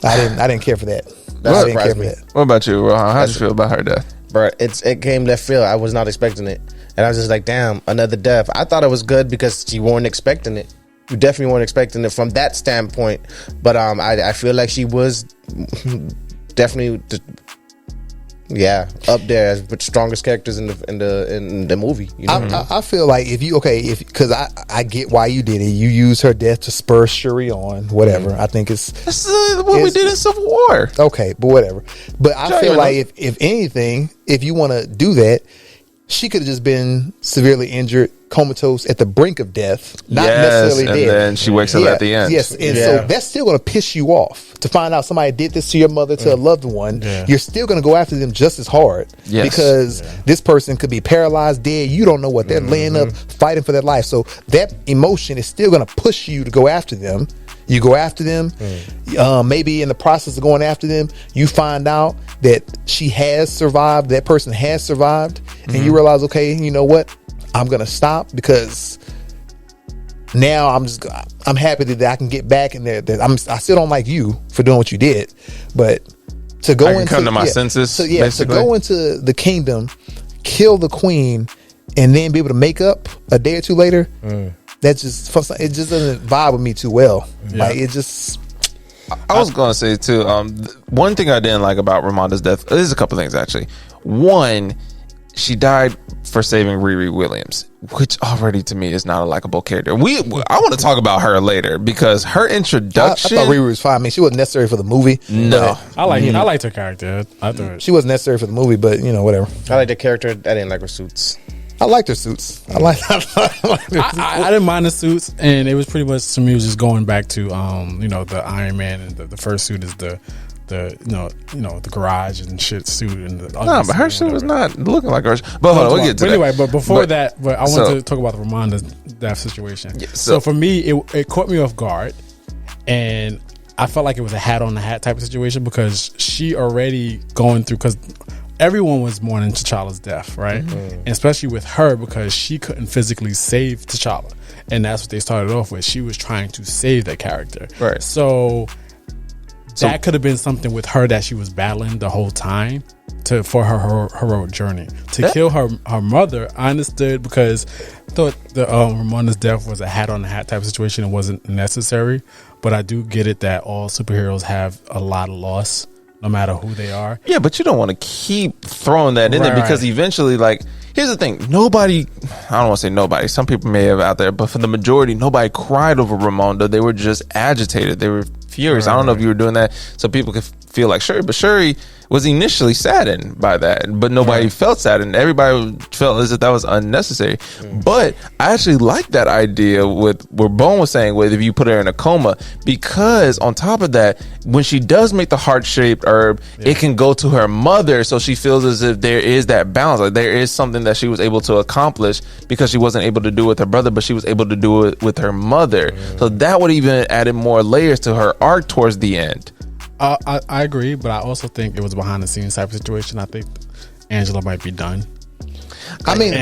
I didn't care for that. I didn't care for that. What about you, Rohan? How'd you feel about her death? Bro, it came left field. I was not expecting it, and I was just like, damn, another death. I thought it was good because you weren't expecting it. You definitely weren't expecting it from that standpoint. But I feel like she was definitely up there as the strongest characters in the movie. You know? I feel like because I get why you did it. You use her death to spur Shuri on, whatever. I think that's what we did in Civil War. Okay, but whatever. But I feel like if anything, if you want to do that, she could have just been severely injured, comatose, at the brink of death, not necessarily dead. And then she wakes up at the end. Yes, and so that's still going to piss you off to find out somebody did this to your mother, to a loved one. You're still going to go after them just as hard because this person could be paralyzed, dead. You don't know what they're laying up, fighting for their life. So that emotion is still going to push you to go after them. You go after them. Maybe in the process of going after them, you find out that she has survived, that person has survived, and you realize, okay, you know what? I'm going to stop because now I'm happy that I can get back in there. That I still don't like you for doing what you did, but to go into come to my senses. So to go into the kingdom, kill the queen, and then be able to make up a day or two later. That just doesn't vibe with me too well. Like it just. I was gonna say too. One thing I didn't like about Ramonda's death. There's a couple things actually. One, she died for saving Riri Williams, which already to me is not a likable character. I want to talk about her later because her introduction. I thought Riri was fine. I mean, she wasn't necessary for the movie. No, I liked her character. I thought she wasn't necessary for the movie, but whatever. I liked the character. I didn't like her suits. I liked her suits. I didn't mind the suits, and it was pretty much to me was just going back to the Iron Man, and the first suit is the garage and shit suit and but her suit was not looking like her. But hold on, we'll get to that. Anyway, but before that, I wanted to talk about the Ramonda's death situation. Yeah, so for me, it caught me off guard, and I felt like it was a hat on the hat type of situation because she already going through everyone was mourning T'Challa's death, right? And especially with her because she couldn't physically save T'Challa. And that's what they started off with. She was trying to save that character. Right. So that could have been something with her that she was battling the whole time for her heroic journey. To kill her mother, I understood because I thought the Ramona's death was a hat on the hat type of situation and wasn't necessary. But I do get it that all superheroes have a lot of loss, no matter who they are. Yeah, but you don't want to keep throwing that in there because eventually, like, here's the thing. Nobody, I don't want to say nobody. Some people may have out there, but for the majority, nobody cried over Ramonda. They were just agitated. They were furious. I don't know if you were doing that so people could feel like Shuri, but Shuri was initially saddened by that, but nobody felt saddened. Everybody felt as if that was unnecessary. But I actually like that idea with what Bone was saying with if you put her in a coma, because on top of that, when she does make the heart-shaped herb, it can go to her mother, so she feels as if there is that balance. Like there is something that she was able to accomplish because she wasn't able to do it with her brother, but she was able to do it with her mother. So that would even added more layers to her arc towards the end. I agree, but I also think it was a behind the scenes type of situation. I think Angela might be done. I mean,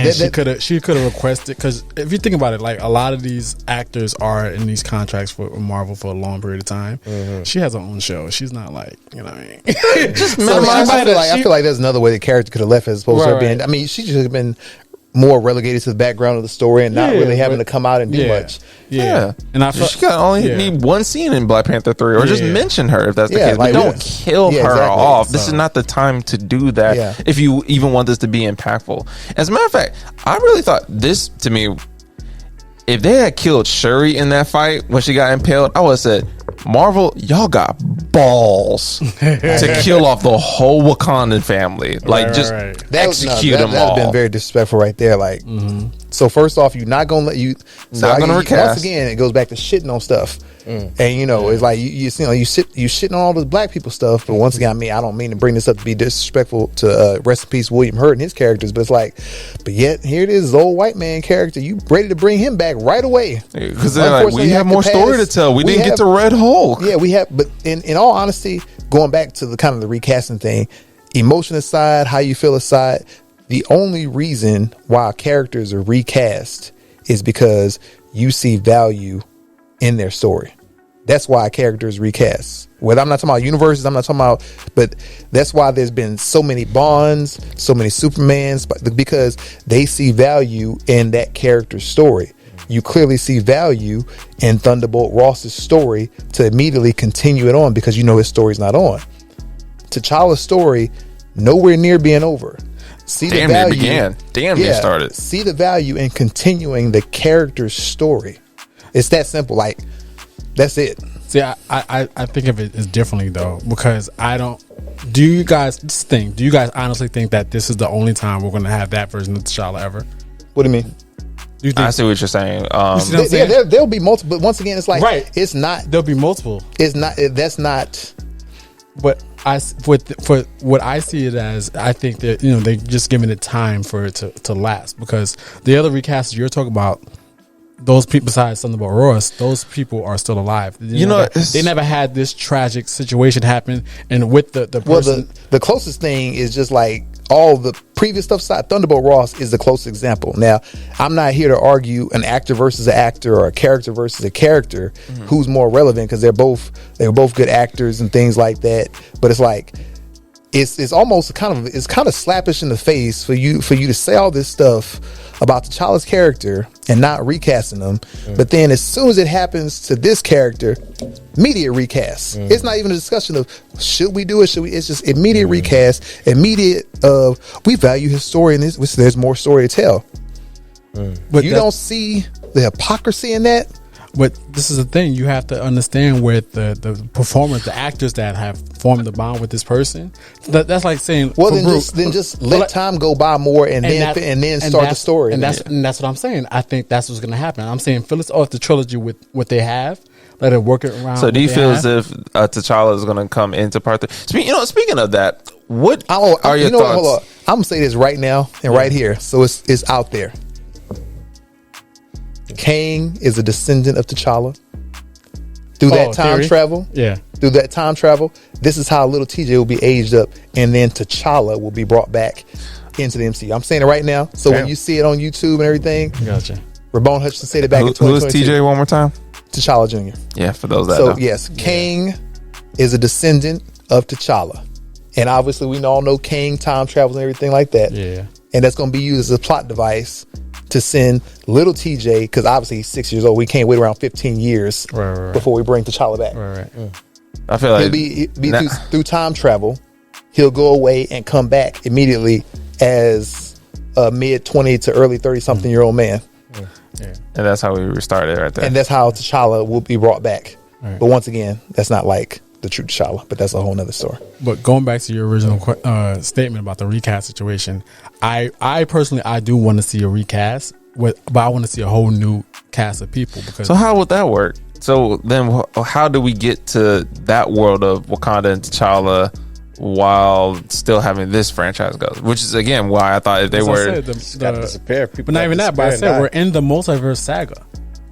she could have requested, because if you think about it, like a lot of these actors are in these contracts for Marvel for a long period of time. She has her own show. She's not like, you know what I mean? Just I feel like there's another way the character could have left as opposed to her being. I mean, she should have been more relegated to the background of the story and not really having to come out and do much. Yeah. And I feel she got only need one scene in Black Panther 3 or just mention her if that's the case. But don't kill her off. This is not the time to do that if you even want this to be impactful. As a matter of fact, I really thought this, to me, if they had killed Shuri in that fight when she got impaled, I would have said, Marvel, y'all got balls to kill off the whole Wakandan family. Like, execute them all. That would have been very disrespectful right there. Like, so first off, you're not going to let you... not going to recast. Once again, it goes back to shitting on stuff. And, you know, it's like, you shitting on all this black people stuff. But once again, I mean, I don't mean to bring this up to be disrespectful to rest in peace William Hurt and his characters. But it's like, but yet, here it is, the old white man character. You ready to bring him back right away. Because they're like, we have more story to tell. We didn't get to Red Hulk. Yeah, we have. But in all honesty, going back to the kind of the recasting thing, emotion aside, how you feel aside, the only reason why characters are recast is because you see value in their story. That's why a character is recast. Whether I'm not talking about universes, I'm not talking about, but that's why there's been so many Bonds, so many Supermans, because they see value in that character's story. You clearly see value in Thunderbolt Ross's story to immediately continue it on because you know his story's not on. T'Challa's story nowhere near being over. See the value. Damn near started. See the value in continuing the character's story. It's that simple. Like, that's it. See, I think of it as differently though, because I don't. Do you guys honestly think that this is the only time we're going to have that version of T'Challa ever? What do you mean? I see what you're saying. There'll be multiple, but once again, it's like it's not. There'll be multiple. It's not. That's not. But for what I see it as, I think that they're just giving it time for it to last, because the other recasts you're talking about, those people besides Thunderbolt Ross, those people are still alive. They never had this tragic situation happen, and with the person, the closest thing is just like all the previous stuff side. Thunderbolt Ross is the closest example. Now, I'm not here to argue an actor versus an actor or a character versus a character who's more relevant, because they're both good actors and things like that. But it's like it's almost kind of slappish in the face for you to say all this stuff about T'Challa's character and not recasting them, but then as soon as it happens to this character, immediate recast. It's not even a discussion of should we do it, it's just immediate recast, immediate we value his story and there's more story to tell. But you don't see the hypocrisy in that. But this is the thing, you have to understand with the performers, the actors that have formed the bond with this person. That's like saying, well, then just let time go by more and then start the story. And that's what I'm saying. I think that's what's going to happen. I'm saying fill us off the trilogy with what they have. Let it work it around. So do you feel as if T'Challa is going to come into part 3? Speaking of that, what are your thoughts? Hold on. I'm going to say this right now and right here, so it's out there. Kang is a descendant of T'Challa. Through that time travel, this is how little TJ will be aged up, and then T'Challa will be brought back into the MCU. I'm saying it right now, so when you see it on YouTube and everything, gotcha. Rabon Hutcherson said it back in 2022. Who is TJ one more time? T'Challa Jr. Yeah, for those that know. know. Yes, Kang is a descendant of T'Challa. And obviously we all know Kang, time travel and everything like that. Yeah. And that's going to be used as a plot device to send little TJ, because obviously he's 6 years old. We can't wait around 15 years before we bring T'Challa back. I feel like he'll be through time travel. He'll go away and come back immediately as a mid 20 to early 30 something year old man. And that's how we restarted right there. And that's how T'Challa will be brought back. But once again, that's not like the true T'Challa, but that's a whole nother story. But going back to your original statement about the recast situation, I personally do want to see a recast, but I want to see a whole new cast of people. Because so how would that work? So then how do we get to that world of Wakanda and T'Challa while still having this franchise go? Which is, again, why I thought if they were... disappear. People but not even that, but I said we're in the multiverse saga.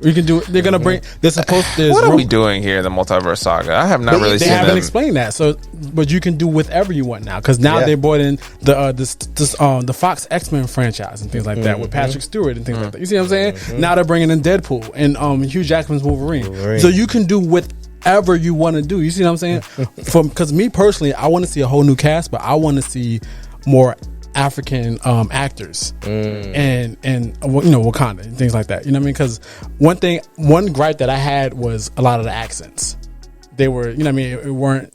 We can do. They're gonna bring. They're supposed to. What are we doing here in the multiverse saga? I have not really seen. They haven't them. explained that. So, but you can do whatever you want now, because now they brought in the Fox X-Men franchise and things like that with Patrick Stewart and things like that. You see what I'm saying? Now they're bringing in Deadpool and Hugh Jackman's Wolverine. So you can do whatever you want to do. You see what I'm saying? Because me personally, I want to see a whole new cast, but I want to see more African actors and Wakanda and things like that. You know what I mean? Because one gripe that I had was a lot of the accents. They were, it weren't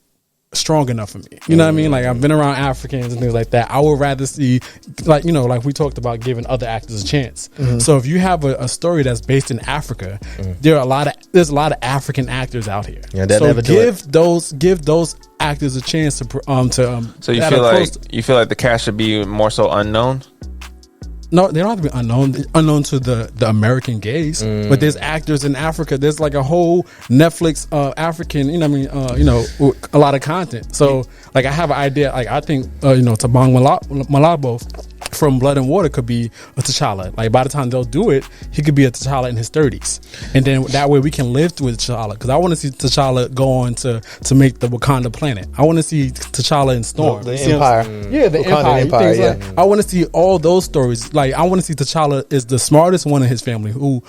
strong enough for me. You know what I mean? Like, I've been around Africans and things like that. I would rather see, like we talked about giving other actors a chance. So if you have a story that's based in Africa, there's a lot of African actors out here. So give those actors a chance to So you feel like the cast should be more so unknown? No, they don't have to be unknown to the American gaze. But there's actors in Africa. There's like a whole Netflix African, a lot of content. So like I have an idea. Like I think Tabang Malabo from Blood and Water could be a T'Challa. Like by the time they'll do it, he could be a T'Challa in his 30s, and then that way we can live with T'Challa. Because I want to see T'Challa go on to make the Wakanda planet. I want to see T'Challa in Storm, the Empire. The Empire. Yeah. I want to see all those stories. Like I want to see T'Challa is the smartest one in his family. Who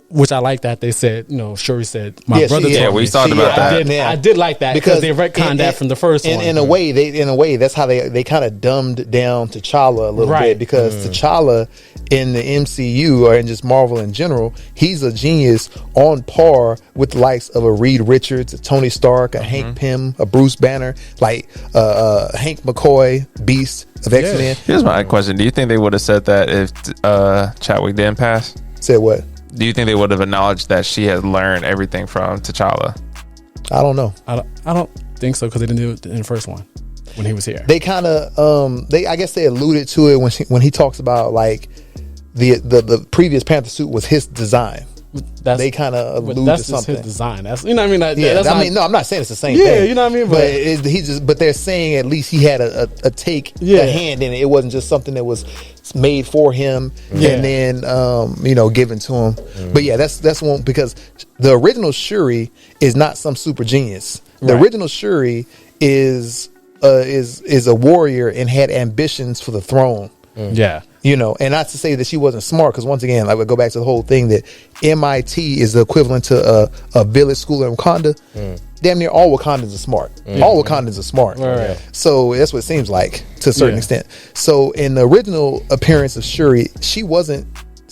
which I like that they said. Shuri said my brother. Yeah, we talked about that. I did like that because they retconned that from the first one. In a way, that's how they kind of dumbed down T'Challa a little bit, because T'Challa in the MCU or in just Marvel in general, he's a genius on par with the likes of a Reed Richards, a Tony Stark, a Hank Pym, a Bruce Banner, like Hank McCoy, Beast of X-Men. Here's my question: do you think they would have said that if Chadwick didn't pass? Said what? Do you think they would have acknowledged that she had learned everything from T'Challa? I don't know. I don't think so, because they didn't do it in the first one when he was here. They kind of I guess they alluded to it when he talks about like the previous Panther suit was his design. They kind of allude to something. His design. That's what I mean. No, I'm not saying it's the same thing. Yeah, you know what I mean. But they're saying at least he had a hand in it. It wasn't just something that was made for him and then given to him. But yeah, that's one, because the original Shuri is not some super genius. The original Shuri is a warrior and had ambitions for the throne. Yeah. And not to say that she wasn't smart, because once again, I would go back to the whole thing that MIT is the equivalent to a village school in Wakanda. Damn near all Wakandans are smart. All Wakandans are smart. So that's what it seems like to a certain extent. So in the original appearance of Shuri, she wasn't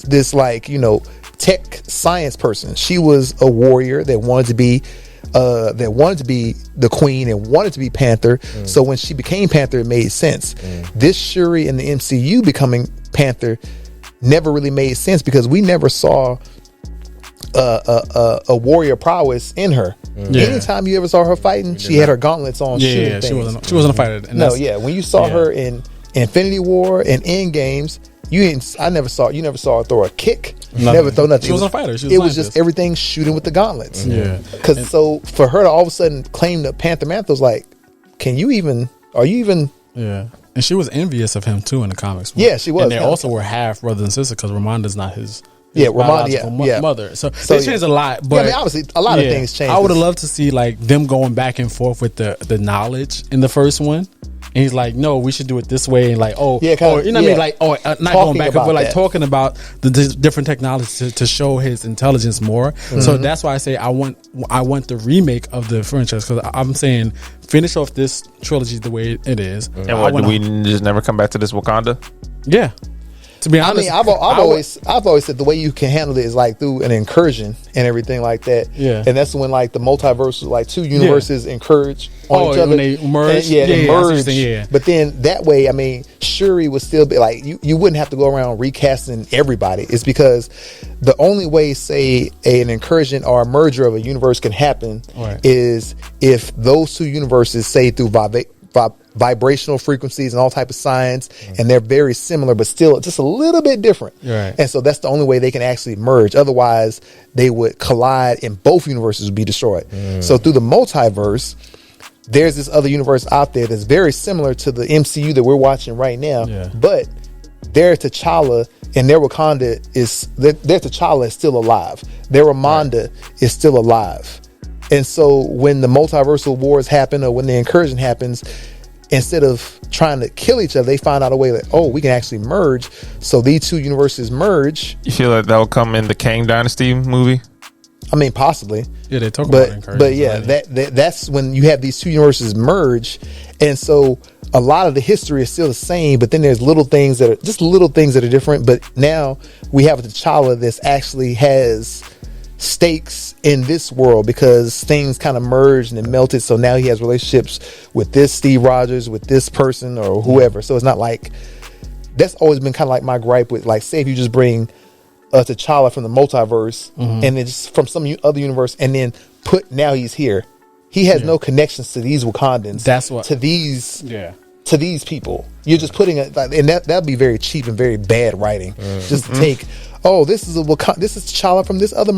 this tech science person. She was a warrior that wanted to be the queen and wanted to be Panther. So when she became Panther, it made sense. This Shuri in the MCU becoming Panther never really made sense, because we never saw a warrior prowess in her. Anytime you ever saw her fighting, she had her gauntlets on. She wasn't a fighter. When you saw her in Infinity War and Endgames, you never saw her throw a kick. Never throw nothing. She wasn't a fighter. It was just everything shooting with the gauntlets. Because so for her to all of a sudden claim the Panther mantle was like, are you even? Yeah. And she was envious of him too in the comics. Yeah, she was. And they also were half brother and sister, because Ramonda's not his Ramonda, mother. So they changed a lot. But obviously a lot of things changed. I would have loved to see like them going back and forth with the knowledge in the first one. and he's like, no, we should do it this way, and like, what I mean, like, not going back, but like talking about the different technologies to show his intelligence more. So that's why I say I want the remake of the franchise, because I'm saying finish off this trilogy the way it is. And what, do we just never come back to this Wakanda? Yeah. To be honest, I mean, I've always said the way you can handle it is like through an incursion and everything like that. Yeah. And that's when like the multiverse, like two universes encourage on each other. When they merge. They merge. But then that way, I mean, Shuri would still be like, you wouldn't have to go around recasting everybody. It's because the only way, say, an incursion or a merger of a universe can happen is if those two universes, say through vibrational frequencies and all type of science, and they're very similar but still just a little bit different, and so that's the only way they can actually merge. Otherwise they would collide and both universes would be destroyed. So through the multiverse, there's this other universe out there that's very similar to the MCU that we're watching right now, but their T'Challa and their Wakanda their T'Challa is still alive, their Ramonda is still alive. And so when the multiversal wars happen, or when the incursion happens, instead of trying to kill each other, they find out a way that, we can actually merge. So these two universes merge. You feel like that will come in the Kang Dynasty movie? I mean, possibly. Yeah, they talk about incursion. But yeah, that's when you have these two universes merge. And so a lot of the history is still the same, but then there's little things that are different. But now we have a T'Challa that actually has stakes in this world because things kind of merged and melted. So now he has relationships with this Steve Rogers, with this person or whoever. So it's not like, that's always been kind of like my gripe with, like, say if you just bring T'Challa from the multiverse and then just from some other universe and then now he's here. He has no connections to these Wakandans. That's what, to these people. You're just putting it, and that'd be very cheap and very bad writing. Just to take, this is T'Challa from this other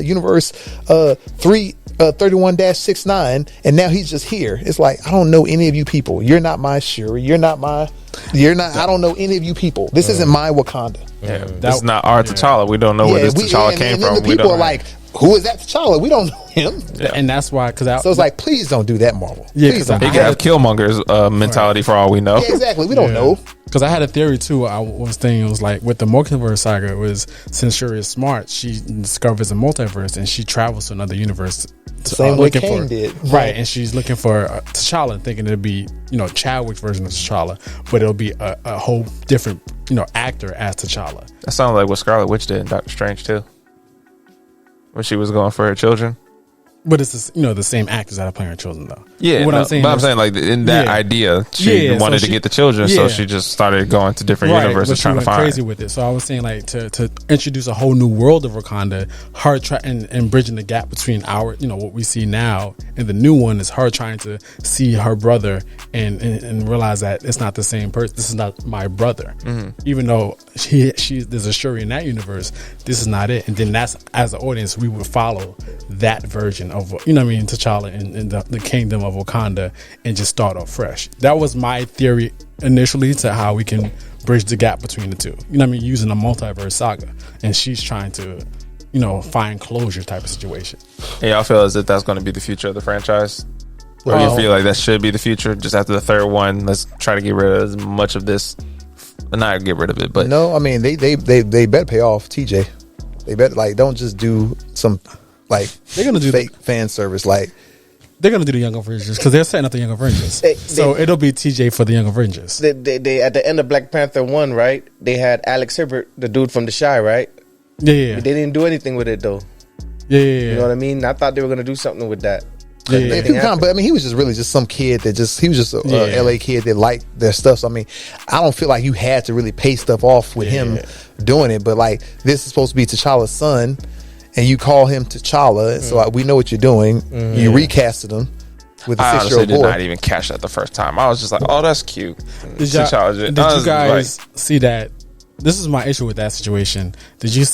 universe 31-69, and now he's just here. It's like, I don't know any of you people. You're not my Shuri. I don't know any of you people. This isn't my Wakanda. Yeah, that's not our T'Challa. We don't know where this T'Challa came from. The people are like, who is that T'Challa? We don't know him. And that's why, so it's like, please don't do that, Marvel. Please don't. He could have Killmonger's mentality for all we know. Yeah, exactly. We don't know. Because I had a theory too. I was thinking, it was like with the multiverse saga, it was, since Shuri is smart, she discovers a multiverse and she travels to another universe. Same way Kang did. Right. And she's looking for T'Challa, thinking it'll be, Chadwick's version of T'Challa, but it'll be a whole different, actor as T'Challa. That sounds like what Scarlet Witch did in Doctor Strange too, when she was going for her children. But it's the same actors that are playing her children though. Yeah, I'm saying like in that idea, she wanted to get the children, so she just started going to different universes trying to find. Crazy with it. So I was saying, like, to introduce a whole new world of Wakanda, her and bridging the gap between our what we see now and the new one is her trying to see her brother and realize that it's not the same person. This is not my brother, even though there's a Shuri in that universe. This is not it. And then that's, as an audience, we would follow that version of T'Challa in the kingdom of Wakanda and just start off fresh. That was my theory initially to how we can bridge the gap between the two. Using a multiverse saga, and she's trying to find closure type of situation. And y'all feel as if that's going to be the future of the franchise, or you feel like that should be the future? Just after the third one, let's try to get rid of as much of this. Not get rid of it, but no. I mean, they better pay off TJ. They better, like, don't just do some. Like, they're gonna do fake fan service. Like, they're gonna do the Young Avengers because they're setting up the Young Avengers. So it'll be TJ for the Young Avengers. They at the end of Black Panther 1, right? They had Alex Hibbert, the dude from The Chi, right? Yeah. They didn't do anything with it though. Yeah. You know what I mean? I thought they were gonna do something with that. But I mean, he was just really just some kid that he was just a LA kid that liked their stuff. So I mean, I don't feel like you had to really pay stuff off with him doing it. But like, this is supposed to be T'Challa's son, and you call him T'Challa, so we know what you're doing. You recasted him with a 6-year-old boy. Did not even catch that the first time. I was just like, oh, that's cute. Did you guys see that? This is my issue with that situation. Did you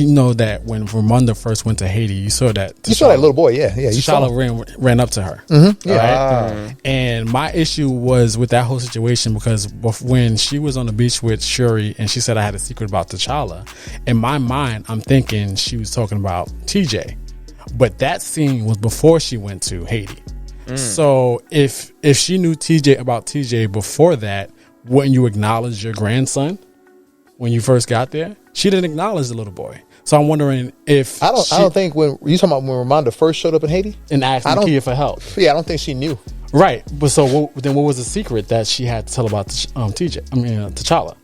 know that when Ramonda first went to Haiti, you saw that you saw that little boy, yeah. T'Challa ran up to her, right? And my issue was with that whole situation because when she was on the beach with Shuri and she said I had a secret about T'Challa, in my mind I'm thinking she was talking about TJ, but that scene was before she went to Haiti. So if she knew about TJ before that, wouldn't you acknowledge your grandson when you first got there? She didn't acknowledge the little boy. So I'm wondering if I don't think when you talking about when Ramonda first showed up in Haiti and asked Nakia for help. Yeah, I don't think she knew. Right, but so then what was the secret that she had to tell about T'Challa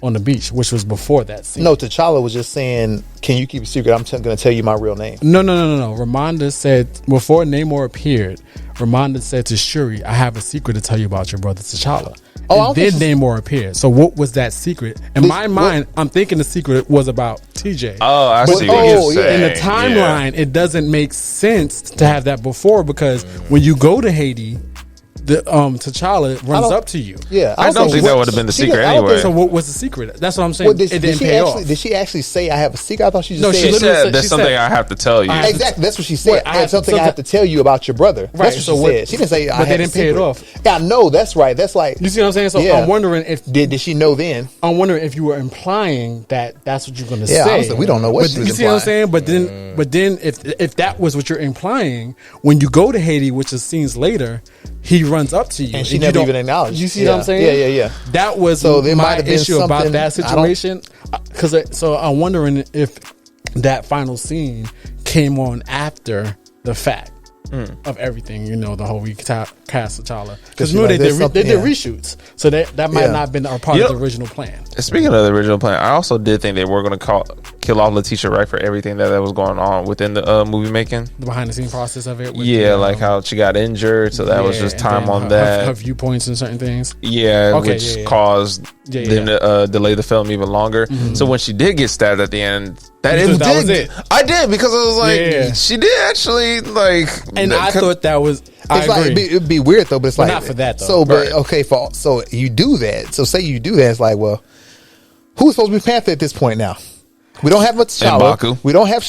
on the beach, which was before that scene? No, T'Challa was just saying, "Can you keep a secret? I'm going to tell you my real name." No. Ramonda said before Namor appeared, Ramonda said to Shuri, "I have a secret to tell you about your brother T'Challa." And then Namor appeared. So what was that secret? In my mind, I'm thinking the secret was about TJ. Oh, I see what you're saying. In the timeline, it doesn't make sense to have that before, because when you go to Haiti, the T'Challa runs up to you. Yeah, I don't think that would have been the secret anyway. So what was the secret? That's what I'm saying. Well, it didn't pay off. Did she actually say I have a secret? I thought she just No, said, she said there's something I have to tell you. Exactly, that's what she said. Well, I have something I have to tell you about your brother. Right, That's what she said. She didn't say I but had they didn't pay it off. Yeah, I know. That's right. That's like, you see what I'm saying? So Yeah. I'm wondering if did she know then? I'm wondering if you were implying that that's what you're going to Yeah, say. honestly, we don't know what But she was you see what I'm implying. saying? But then if that was what you're implying, when you go to Haiti, which is scenes later, he runs up to you And she you never don't- even acknowledged. You see what I'm saying? Yeah. That was So there might my have been issue about something- that situation. So I'm wondering if that final scene came on after the fact of everything, the whole cast T'Challa. Because remember, they did reshoots, so that might not have been a part of the original plan. Speaking of the original plan, I also did think they were going to kill off Letitia Wright for everything that was going on within the movie making. The behind the scene process of it. Like how she got injured, so that was just time on that. Her viewpoints and certain things. Which caused them to delay the film even longer. So when she did get stabbed at the end, that was it. I did, because I was like, she did actually like. And I thought that was. I agree. It'd be weird though, but it's like not for that though. So, but okay, so you do that. So say you do that, it's like, well, who's supposed to be Panther at this point now? We don't have much T'Challa. We don't have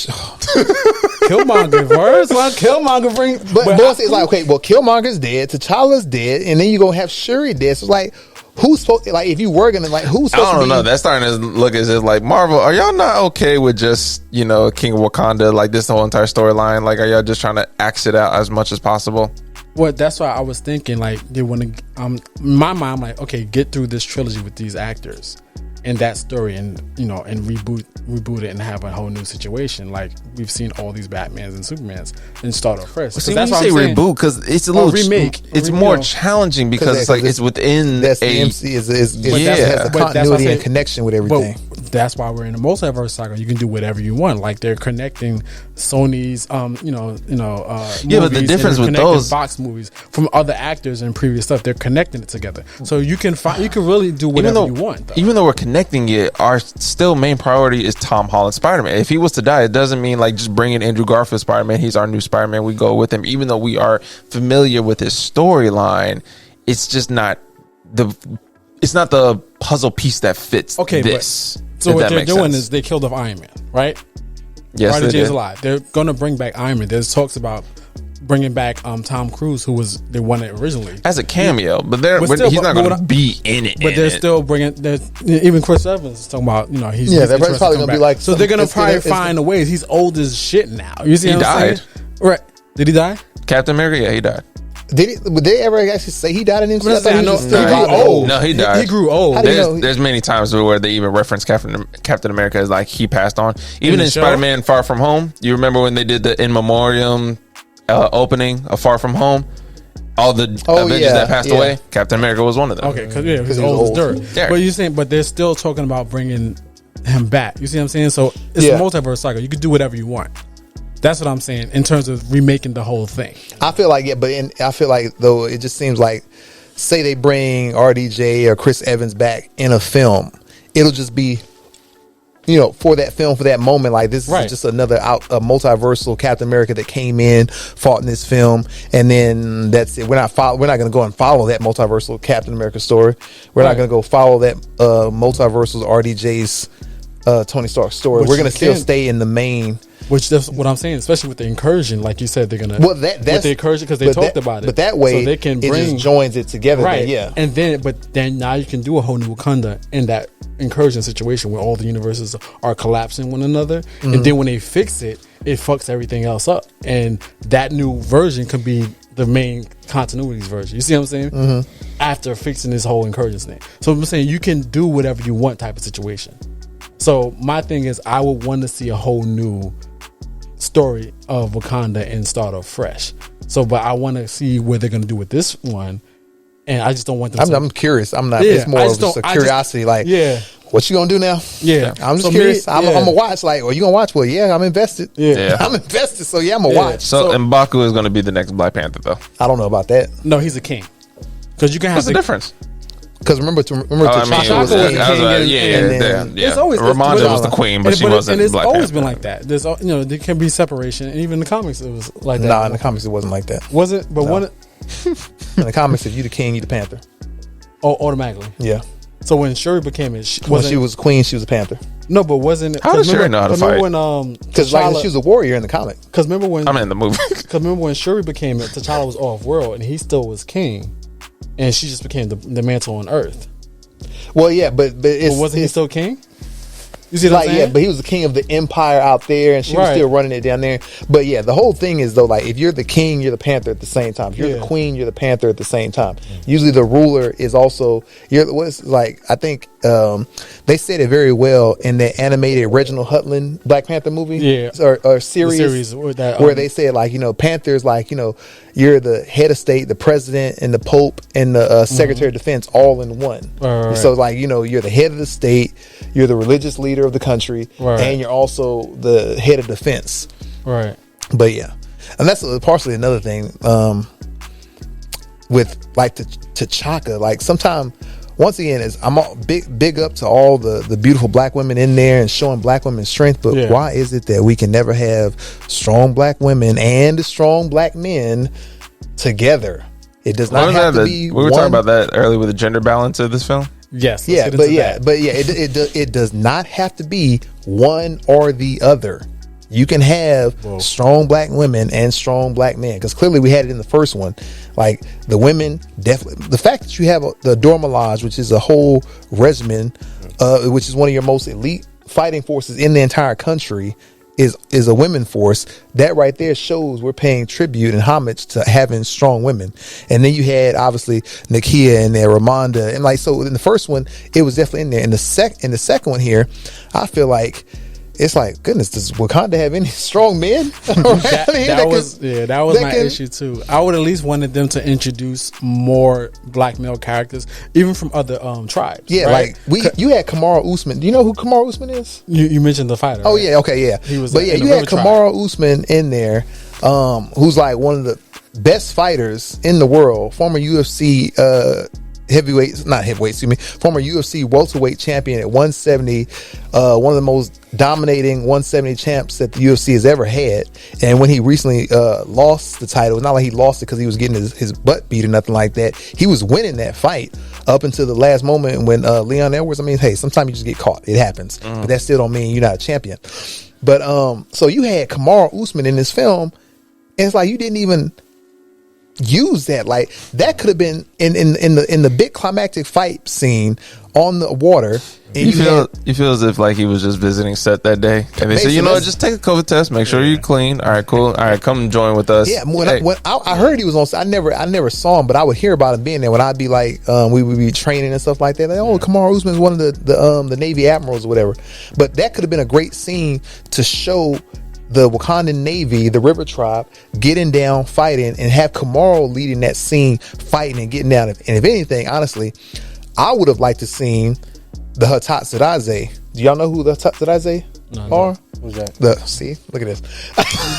Killmonger. First one, Killmonger bring. But it's like, okay, well, Killmonger's dead, T'Challa's dead, and then you gonna have Shuri dead. So it's like, who's supposed? Like, if you were gonna who's supposed to be? I don't know. That's starting to look as if like Marvel. Are y'all not okay with just King of Wakanda, like this whole entire storyline? Like, are y'all just trying to axe it out as much as possible? Well, that's why I was thinking, like, they want to. In my mind, I'm like, okay, get through this trilogy with these actors and that story, and and reboot it and have a whole new situation. Like, we've seen all these Batmans and Supermans, and start off fresh. See, that's when you say reboot, because it's a little remake. It's more challenging because it's like it's within that's the MC has a continuity and connection with everything. But that's why we're in the multiverse saga. You can do whatever you want. Like, they're connecting Sony's, but the difference with those Fox movies from other actors and previous stuff, they're connecting it together. So you can really do whatever you want. Though. Even though we're connecting it, our still main priority is Tom Holland Spider-Man. If he was to die, it doesn't mean like just bringing Andrew Garfield Spider-Man. He's our new Spider-Man. We go with him, even though we are familiar with his storyline. It's just not the puzzle piece that fits this. So what they're doing is they killed off Iron Man, right? Yes, RDJ is alive. They're going to bring back Iron Man. There's talks about bringing back Tom Cruise, who was the one that originally as a cameo, but he's not going to be in it. But they're still bringing. Even Chris Evans is talking about he's they're probably going to be like. So they're going to probably find a way. He's old as shit now. You see, he died. Right? Did he die? Captain America? Yeah, he died. Did they ever actually say he died in himself? He grew old. No, he died. He grew old. There's many times where they even reference Captain America as like he passed on. Even in Spider-Man Far From Home, you remember when they did the In Memoriam opening of Far From Home? All the Avengers that passed away, Captain America was one of them. Okay, because he's old as dirt. Yeah. But you're saying, but they're still talking about bringing him back. You see what I'm saying? So it's a multiverse cycle. You can do whatever you want. That's what I'm saying in terms of remaking the whole thing. I feel like I feel like though it just seems like, say they bring RDJ or Chris Evans back in a film, it'll just be, for that film, for that moment, like this is just another a multiversal Captain America that came in, fought in this film, and then that's it. We're not going to go and follow that multiversal Captain America story. We're not going to go follow that multiversal RDJ's Tony Stark story. We're going to still stay in the main. Which that's what I'm saying, especially with the incursion, like you said, they're gonna with the incursion because they talked about it. But that way, so they can it just joins it together, right? And then now you can do a whole new Wakanda in that incursion situation where all the universes are collapsing one another, and then when they fix it, it fucks everything else up, and that new version can be the main continuities version. You see what I'm saying? Mm-hmm. After fixing this whole incursions thing. So I'm saying you can do whatever you want type of situation. So my thing is, I would want to see a whole new story of Wakanda and start off fresh. So, but I want to see what they're going to do with this one. And I just don't want them I'm curious. I'm not. Yeah, it's more of just a curiosity. What you gonna do now? Yeah, I'm just curious. I'm gonna watch. Like, you gonna watch? Well, yeah, I'm invested. Yeah, I'm invested. So yeah, I'm gonna watch. So M'Baku is gonna be the next Black Panther, though. I don't know about that. No, he's a king. Because you can have what's the difference? Because remember, T'Challa was the king. Yeah. It's always Ramonda was the queen, but she wasn't. And it's Black always Panther. Been like that. There's there can be separation, and even in the comics it was like that. Nah, in the comics it wasn't like that. Was it? But in the comics, if you the king, you the Panther. Oh, automatically. Yeah. So when Shuri became it, when she was queen, she was a Panther. No, but wasn't it? How does Shuri know how to fight? Because she was a warrior in the comic. Because remember when I'm in the movie. Because remember when Shuri became it, T'Challa was off world, and he still was king, and she just became the mantle on Earth. Well, yeah, but wasn't he still king? You see what I'm saying? Yeah, but he was the king of the empire out there, and she was still running it down there. But yeah, the whole thing is though, like, if you're the king, you're the Panther at the same time. If you're the queen, you're the Panther at the same time. Usually, the ruler is also I think they said it very well in the animated Reginald Hutland Black Panther movie, or series where they said Panther's you're the head of state, the president, and the Pope, and the Secretary of Defense all in one. Right. So you're the head of the state, you're the religious leader of the country, and you're also the head of defense. Right. But yeah, and that's partially another thing with T'Chaka. Like, sometimes, once again, I'm all big up to all the beautiful black women in there and showing black women's strength. But why is it that we can never have strong black women and strong black men together? It does not have to be. We were talking about that earlier with the gender balance of this film. Yes. It does not have to be one or the other. You can have strong black women and strong black men, because clearly we had it in the first one. Like, the women, definitely. The fact that you have the Dora Milaje, which is a whole regimen, which is one of your most elite fighting forces in the entire country, is a women force. That right there shows we're paying tribute and homage to having strong women. And then you had obviously Nakia and there, Ramonda, and so in the first one it was definitely in there. In the second one here, I feel like it's like, goodness, does Wakanda have any strong men? that was my issue too. I would at least wanted them to introduce more black male characters, even from other tribes. Yeah, right? You had Kamaru Usman. Do you know who Kamaru Usman is? You mentioned the fighter. Oh, right? yeah, okay, yeah. He was, you had Kamaru Usman in there, who's like one of the best fighters in the world, former UFC former UFC welterweight champion at 170, one of the most dominating 170 champs that the UFC has ever had. And when he recently lost the title, it's not like he lost it because he was getting his butt beat or nothing like that. He was winning that fight up until the last moment when Leon Edwards, hey, sometimes you just get caught. It happens. But that still don't mean you're not a champion. But so you had Kamaru Usman in this film, and it's like you didn't even use that. Like, that could have been in the big climactic fight scene on the water. You feel as if like he was just visiting set that day, and they said, just take a COVID test, make sure you're clean. All right, cool. All right, come join with us. Yeah, when I heard he was on set, I never saw him, but I would hear about him being there when I'd be like, we would be training and stuff like that. Like, Kamaru Usman is one of the Navy admirals or whatever. But that could have been a great scene to show the Wakandan Navy, the River Tribe, getting down, fighting, and have Kamaru leading that scene, fighting and getting down. And if anything, honestly, I would have liked to seen the Hatat Zadaze. Do y'all know who the Hatat Zadaze are? Who's that? See, look at this.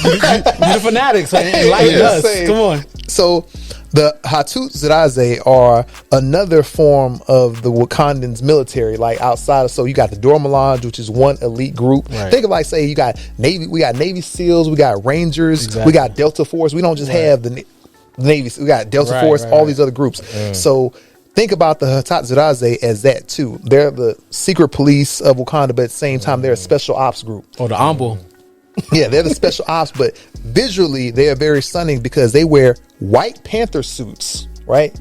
You're the fanatics, enlighten us. Come on. So the Hatat Zadaze are another form of the Wakandans military, like outside of, so you got the Dora Milaje, which is one elite group. Right. Think of say you got Navy, we got Navy SEALs, we got Rangers, we got Delta Force. We don't just have the Navy, we got Delta Force, all these other groups. So think about the Hatat Zadaze as that too. They're the secret police of Wakanda, but at the same time, they're a special ops group. Oh, the Ambu. Yeah, they're the special ops, but visually they are very stunning because they wear white Panther suits right?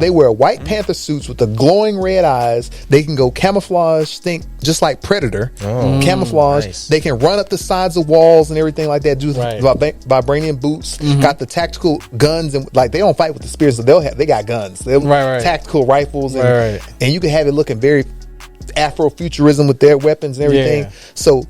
They wear white Panther suits with the glowing red eyes. They can go camouflage, think just like Predator. Camouflage. Nice. They can run up the sides of walls and everything like that. Do vibranium boots. Got the tactical guns, and like they don't fight with the spears, so they got guns. They tactical rifles, and you can have it looking very Afrofuturism with their weapons and everything. Yeah. So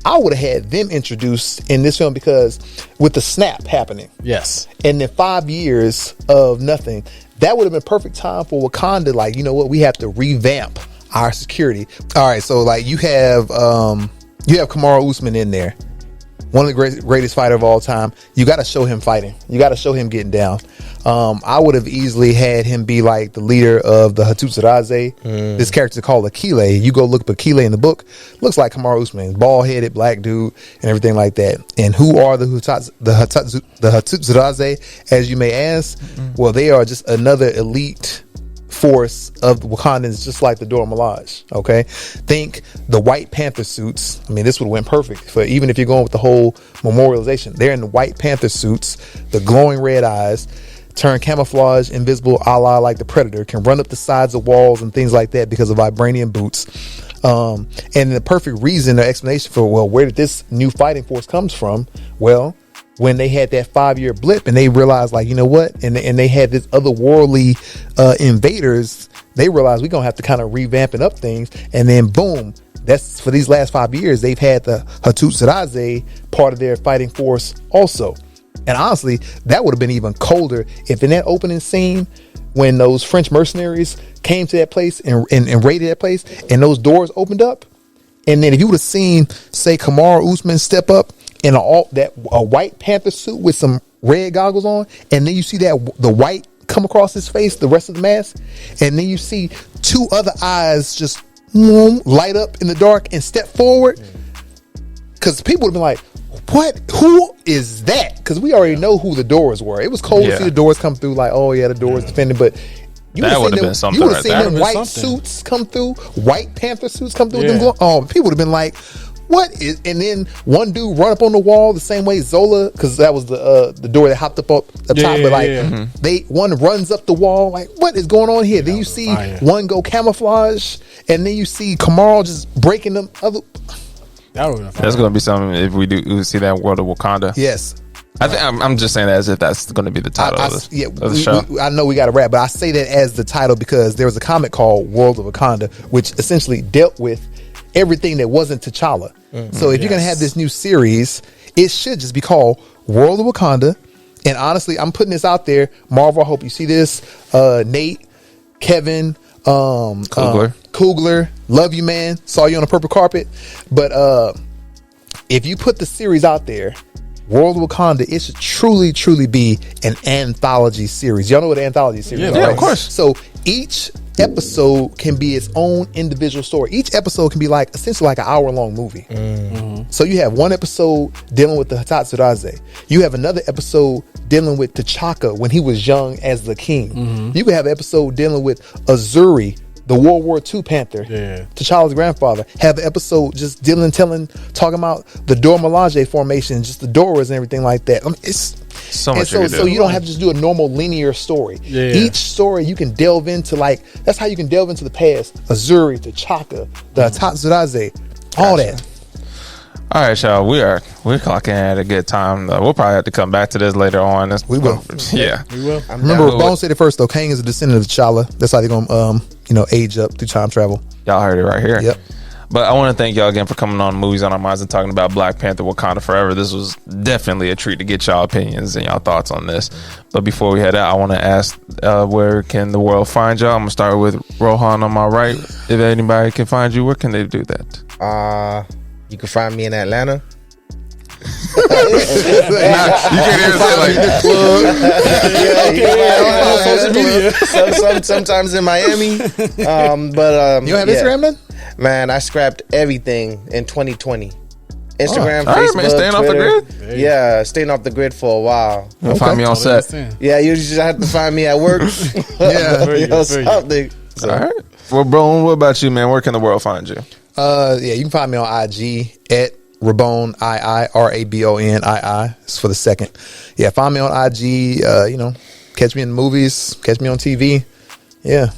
I would have had them introduced in this film, because with the snap happening, yes, and then 5 years of nothing, that would have been perfect time for Wakanda. Like, you know what, we have to revamp our security. All right, so like you have Kamaru Usman in there, one of the greatest fighter of all time. You got to show him fighting. You got to show him getting down. I would have easily had him be like the leader of the Hutcherson. This character called Akile. You go look up Akile in the book. Looks like Kamaru Usman, bald-headed black dude and everything like that. And who are the Hutcherson, as you may ask? Well, they are just another elite force of the Wakandans, just like the Dora Milaje. Okay, think the white Panther suits. I mean, this would have went perfect for, even if you're going with the whole memorialization. They're in the white Panther suits, the glowing red eyes, turn camouflage invisible, a la like the Predator, can run up the sides of walls and things like that because of vibranium boots. And the perfect reason or explanation for, well, where did this new fighting force comes from? Well, when they had that 5-year blip and they realized, like, you know what, and they had this otherworldly invaders, they realized we're gonna have to kind of revamping up things, and then boom, that's for these last 5 years they've had the Hutcherson part of their fighting force also. And honestly, that would have been even colder if in that opening scene, when those French mercenaries came to that place and raided that place, and those doors opened up, and then if you would have seen, say, Kamaru Usman step up in a white Panther suit with some red goggles on, and then you see that the white come across his face, the rest of the mask, and then you see two other eyes just light up in the dark and step forward, because people would have been like, what? Who is that? Because we already know who the doors were. It was cold to see the doors come through, like, oh yeah, the doors defending, but you would have been something. You would have seen them white suits come through, white Panther suits come through with them. People would have been like, what is? And then one dude run up on the wall the same way Zola, because that was the door that hopped up the top. But like one runs up the wall, like, what is going on here? Then you see one go camouflage, and then you see Kamaru just breaking them other. That's going to be something if we do see that World of Wakanda. Yes. I think I'm just saying that as if that's going to be the title of the show. I know we got to wrap, but I say that as the title because there was a comic called World of Wakanda, which essentially dealt with everything that wasn't T'Challa. So if you're going to have this new series, it should just be called World of Wakanda. And honestly, I'm putting this out there. Marvel, I hope you see this. Nate, Kevin, Coogler, love you, man. Saw you on the purple carpet. But if you put the series out there, World of Wakanda, it should truly, truly be an anthology series. Y'all know what an anthology series is, right? Yeah, of course. So each episode can be its own individual story. Each episode can be like essentially like an hour-long movie. So you have one episode dealing with the Hutcherson. You have another episode dealing with T'Chaka when he was young as the king. You could have an episode dealing with Azuri, the World War II Panther, T'Challa's grandfather. Have an episode just talking about the Dora Milaje formation, just the Doras and everything like that. I mean, it's so much. So you don't have to just do a normal linear story. Each story you can delve into, like, that's how you can delve into the past. Azuri, T'Chaka, the Hutcherson, all that. All right, y'all. We're clocking at a good time. We'll probably have to come back to this later on. We will. Yeah, we will. Remember, Rabon said it first though. Kang is a descendant of T'Challa. That's how they're gonna age up through time travel. Y'all heard it right here. Yep. But I want to thank y'all again for coming on Movies on Our Minds and talking about Black Panther Wakanda Forever. This was definitely a treat to get y'all opinions and y'all thoughts on this. But before we head out, I want to ask where can the world find y'all? I'm going to start with Rohan on my right. If anybody can find you, where can they do that? You can find me in Atlanta. You can't even say like sometimes in Miami. But you don't have Instagram, then? Man, I scrapped everything in 2020. Instagram, Facebook, right, man, staying Twitter. off the grid. Yeah, staying off the grid for a while. You'll find me on set. Yeah, you just have to find me at work. Something. So. All right. Well, bro, what about you, man? Where can the world find you? You can find me on IG at Rabon II, RABONII. It's for the second. Yeah, find me on IG. Catch me in movies. Catch me on TV. Yeah.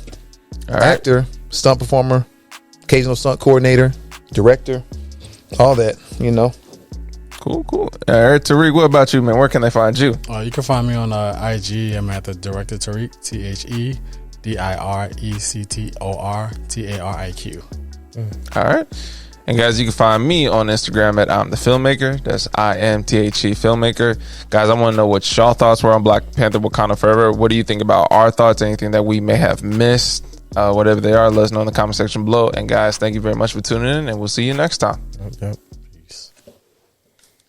All right. Actor, stunt performer, occasional stunt coordinator, director, all that, you know. Cool. All right, Tariq, what about you, man? Where can they find you? You can find me on IG. I'm at the Director Tariq, TheDirectorTariq. All right. And guys, you can find me on Instagram at I'm the Filmmaker. That's IMTHE Filmmaker. Guys, I want to know what y'all thoughts were on Black Panther Wakanda Forever. What do you think about our thoughts? Anything that we may have missed? Whatever they are, let us know in the comment section below. And guys, thank you very much for tuning in, and we'll see you next time. Yep.